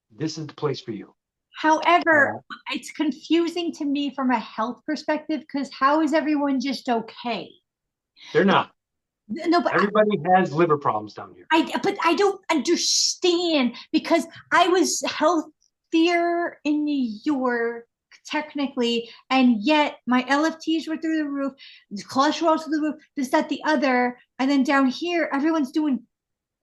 this is the place for you. However, Uh, it's confusing to me from a health perspective because how is everyone just okay? they're not. No, but Everybody has liver problems down here. I don't understand because I was healthier in New York technically, and yet my LFTs were through the roof, the cholesterol through the roof, this, that, the other, and then down here everyone's doing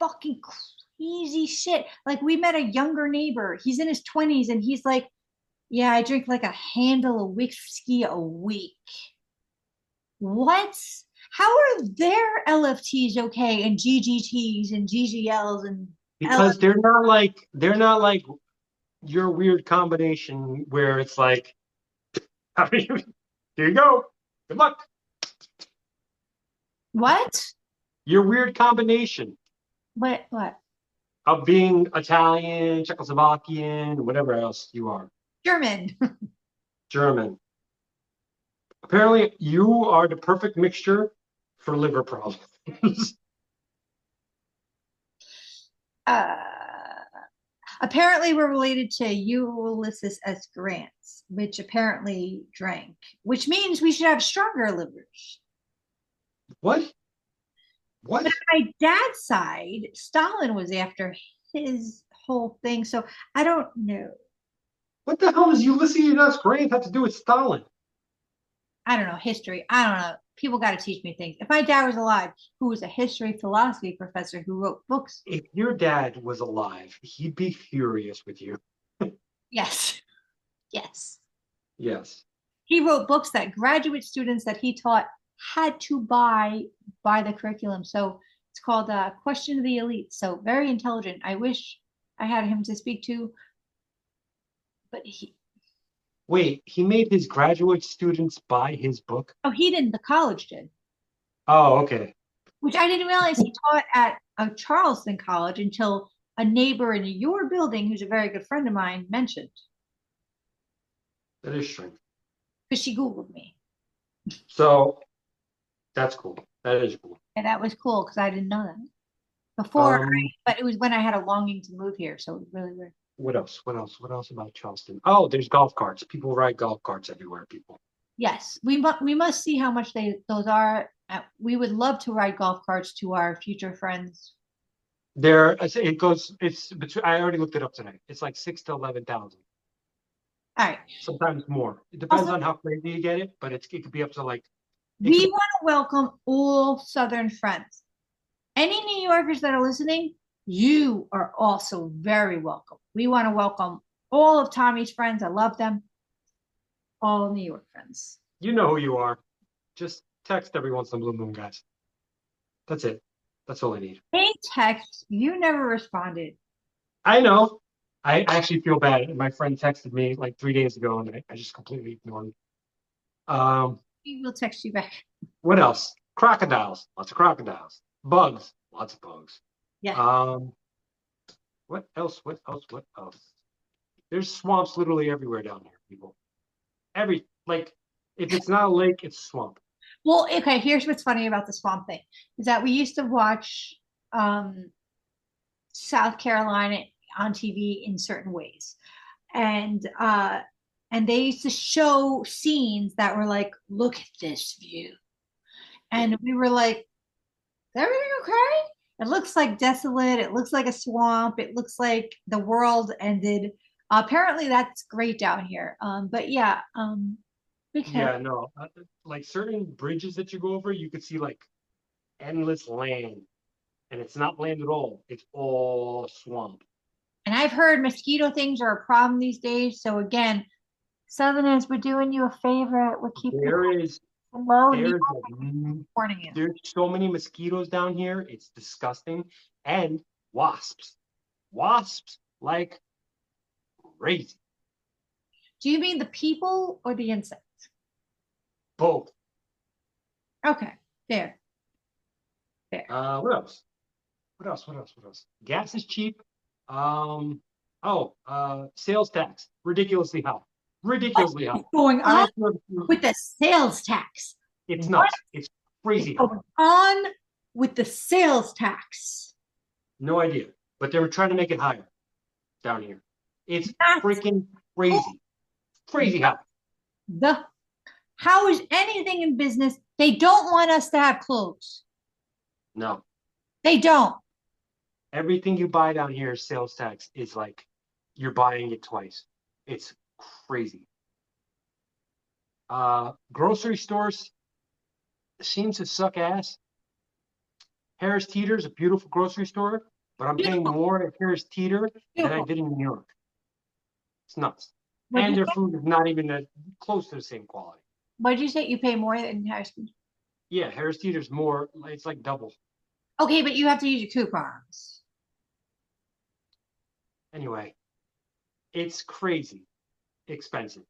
fucking crazy shit. Like we met a younger neighbor. He's in his 20s and he's like, yeah, I drink like a handle of whiskey a week. What? How are their LFTs okay and GGTs and GGLs and L? Because they're not like your weird combination where it's like, here you go. Good luck. What? Your weird combination What? What? of being Italian, Czechoslovakian, whatever else you are, German. German. Apparently, you are the perfect mixture for liver problems. uh, Apparently, we're related to Ulysses S. Grant's, which apparently drank, which means we should have stronger livers. What? But What? on my dad's side, Stalin was after his whole thing. So I don't know. What the hell does Ulysses S. Grant have to do with Stalin? I don't know history. I don't know. People got to teach me things. If my dad was alive, who was a history philosophy professor who wrote books, If your dad was alive, he'd be furious with you. yes, yes, Yes. he wrote books that graduate students that he taught had to buy the curriculum. So it's called Question of the Elite. So very intelligent. I wish I had him to speak to, but Wait, he made his graduate students buy his book? he didn't. The college did, Oh, okay. which I didn't realize he taught at a Charleston college until a neighbor in your building, who's a very good friend of mine, mentioned That is strange. because she Googled me. So that's cool. That is cool. And that was cool because I didn't know that before, Um, but it was when I had a longing to move here. So it was really weird. what else? What else? What else about Charleston? Oh, there's golf carts. People ride golf carts everywhere, people. Yes, we must see how much those are. We would love to ride golf carts to our future friends. It goes, it's between, I already looked it up today. It's like 6 to 11,000, All right. sometimes more. It depends Also, on how crazy you get it, but it could be up to like, it we could, want to welcome all Southern friends. Any New Yorkers that are listening, you are also very welcome. We want to welcome all of Tommy's friends. I love them. All New York friends. you know who you are. Just text every once in a blue moon, guys. That's it. That's all I need. Hey, text, you never responded. I know. I actually feel bad. My friend texted me like 3 days ago, and I just completely ignored him. We will text you back. What else? Crocodiles. Lots of crocodiles. Bugs. Lots of bugs. Yeah. Um, what else? What else? What else? There's swamps literally everywhere down here, people. Like, if it's not a lake, it's a swamp. Well, okay, here's what's funny about the swamp thing is that we used to watch um, South Carolina on TV in certain ways. And they used to show scenes that were like, look at this view. Yeah. And we were like, is everything okay? It looks like desolate. It looks like a swamp. It looks like the world ended. Apparently, that's great down here. But yeah, because Yeah, no. Like certain bridges that you go over, you could see like endless land. and it's not land at all. It's all swamp. And I've heard mosquito things are a problem these days. So again, Southerners, we're doing you a favor. We're keeping it There is low and there's like, warning you. there's so many mosquitoes down here. It's disgusting. And wasps. Wasps like crazy. Do you mean the people or the insects? Both. Okay, there, there. What else? What else? What else? What else? Gas is cheap. Sales tax. Ridiculously high. What Ridiculously high. is going I on don't know with the sales tax? it's What nuts. It's is crazy high. going on with the sales tax? No idea. But they were trying to make it higher down here. It's That's freaking crazy. Crazy high. the how is anything in business? They don't want us to have clothes. No. They don't. Everything you buy down here, sales tax is like you're buying it twice. It's crazy. Grocery stores seem to suck ass. Harris Teeter is a beautiful grocery store, but I'm paying Beautiful, more at Harris Teeter than I beautiful. did in New York. It's nuts. What'd And you their say? food is not even close to the same quality. What'd you say? You pay more than Harrison? Yeah, Harris Teeter's more, it's like double. Okay, but you have to use your coupons. Anyway, it's crazy expensive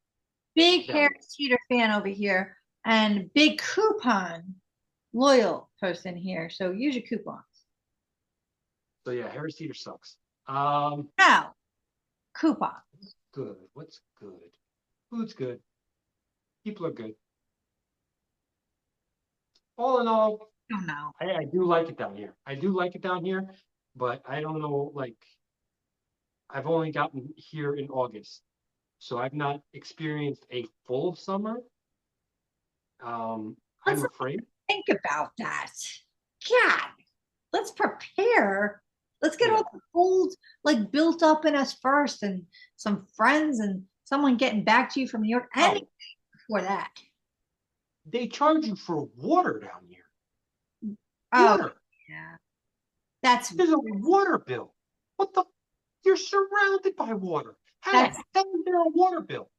Big down there. Harris Teeter fan over here, and big coupon loyal person here. So use your coupons. So yeah, Harris Teeter sucks. Now, coupon. Good. What's good? Food's good. People are good. All in all, Oh no. I do like it down here. I do like it down here, but I don't know, like, I've only gotten here in August, so I've not experienced a full summer. I'm Let's afraid. think about that. God, let's prepare. Let's get all Yeah. the cold like built up in us first, and some friends and someone getting back to you from New York. Anything Oh, before that. they charge you for water down here. Oh Water. yeah, that's There's a water bill. What the? You're surrounded by water. How the that's hell is there a water bill?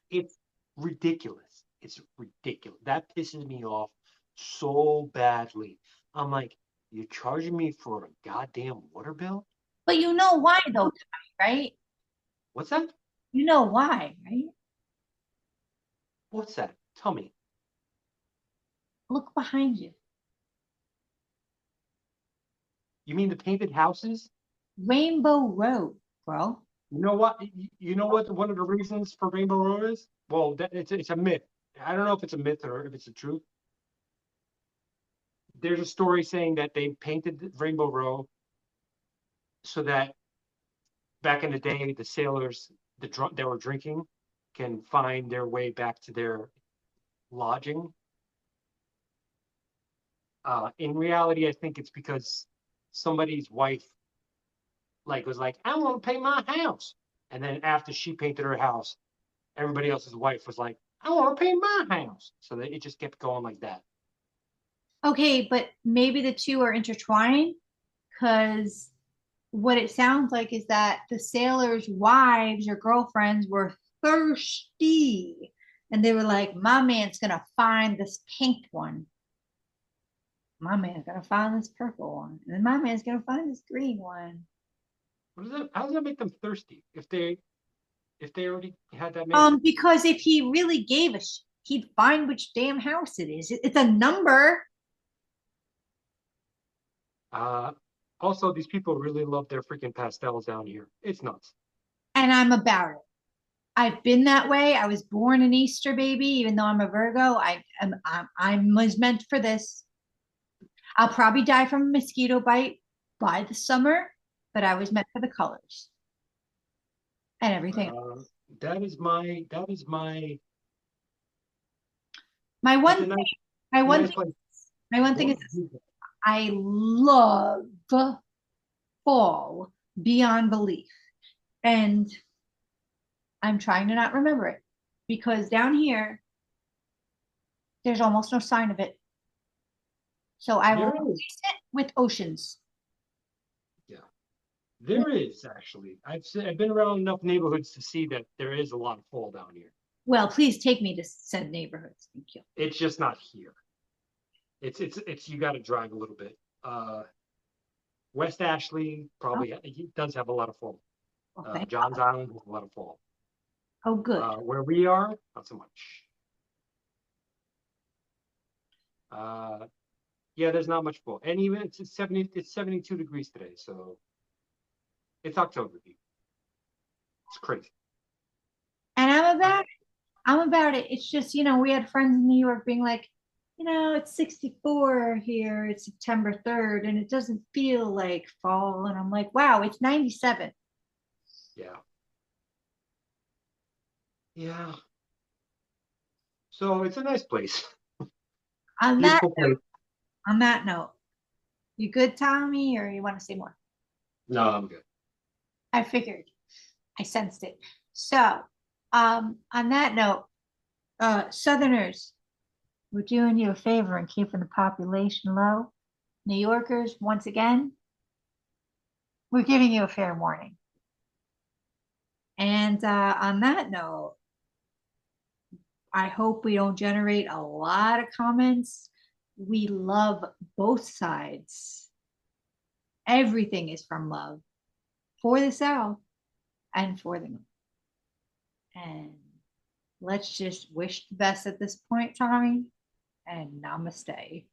It's ridiculous. It's ridiculous. That pisses me off so badly. I'm like, you're charging me for a goddamn water bill? but you know why though, Tommy, right? What's that? You know why, right? What's that? Tell me. Look behind you. You mean the painted houses? Rainbow Road, bro. You know what? You know what? One of the reasons for Rainbow Road is? Well, it's a myth. I don't know if it's a myth or if it's the truth. There's a story saying that they painted Rainbow Road so that back in the day, the sailors that were drinking can find their way back to their lodging. In reality, I think it's because somebody's wife was like, I want to paint my house. And then after she painted her house, everybody else's wife was like, I want to paint my house. So that it just kept going like that. Okay, but maybe the two are intertwined because what it sounds like is that the sailors' wives or girlfriends were thirsty and they were like, my man's gonna find this pink one. My man's gonna find this purple one. And then my man's gonna find this green one. What does that? How does that make them thirsty if they already had that man? Because if he really gave a he'd find which damn house it is. It's a number. Uh, Also, these people really love their freaking pastels down here. It's nuts. And I'm about it. I've been that way. I was born an Easter baby, even though I'm a Virgo. I was meant for this. I'll probably die from a mosquito bite by the summer, but I was meant for the colors and everything else. Uh, that is my My it's one a nice my one nice thing place. my one thing What? is this. I love fall beyond belief. And I'm trying to not remember it because down here there's almost no sign of it. So I will There is. release it with oceans. Yeah, there is actually. I've been around enough neighborhoods to see that there is a lot of fall down here. Well, please take me to said neighborhoods. Thank you. It's just not here. It's you got to drive a little bit. Uh, West Ashley Oh, probably it does have a lot of fall. well, thank Johns God. Island has a lot of fall. Oh, good. Where we are, not so much. Uh, yeah, there's not much fall, and even it's 70. It's 72 degrees today, so it's October. It's crazy. And I'm Uh, about I'm about it. It's just, we had friends in New York being like, it's 64 here. It's September 3rd, and it doesn't feel like fall. And I'm like, wow, it's 97. yeah, yeah. So it's a nice place, On that beautiful place. on that note, you good, Tommy, or you want to say more? No, I'm good. I figured. I sensed it. So, on that note, Southerners, we're doing you a favor and keeping the population low. New Yorkers, once again, we're giving you a fair warning. And on that note, I hope we don't generate a lot of comments. We love both sides. Everything is from love for the South and for the North. And let's just wish the best at this point, Tommy, and namaste.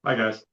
Bye, guys.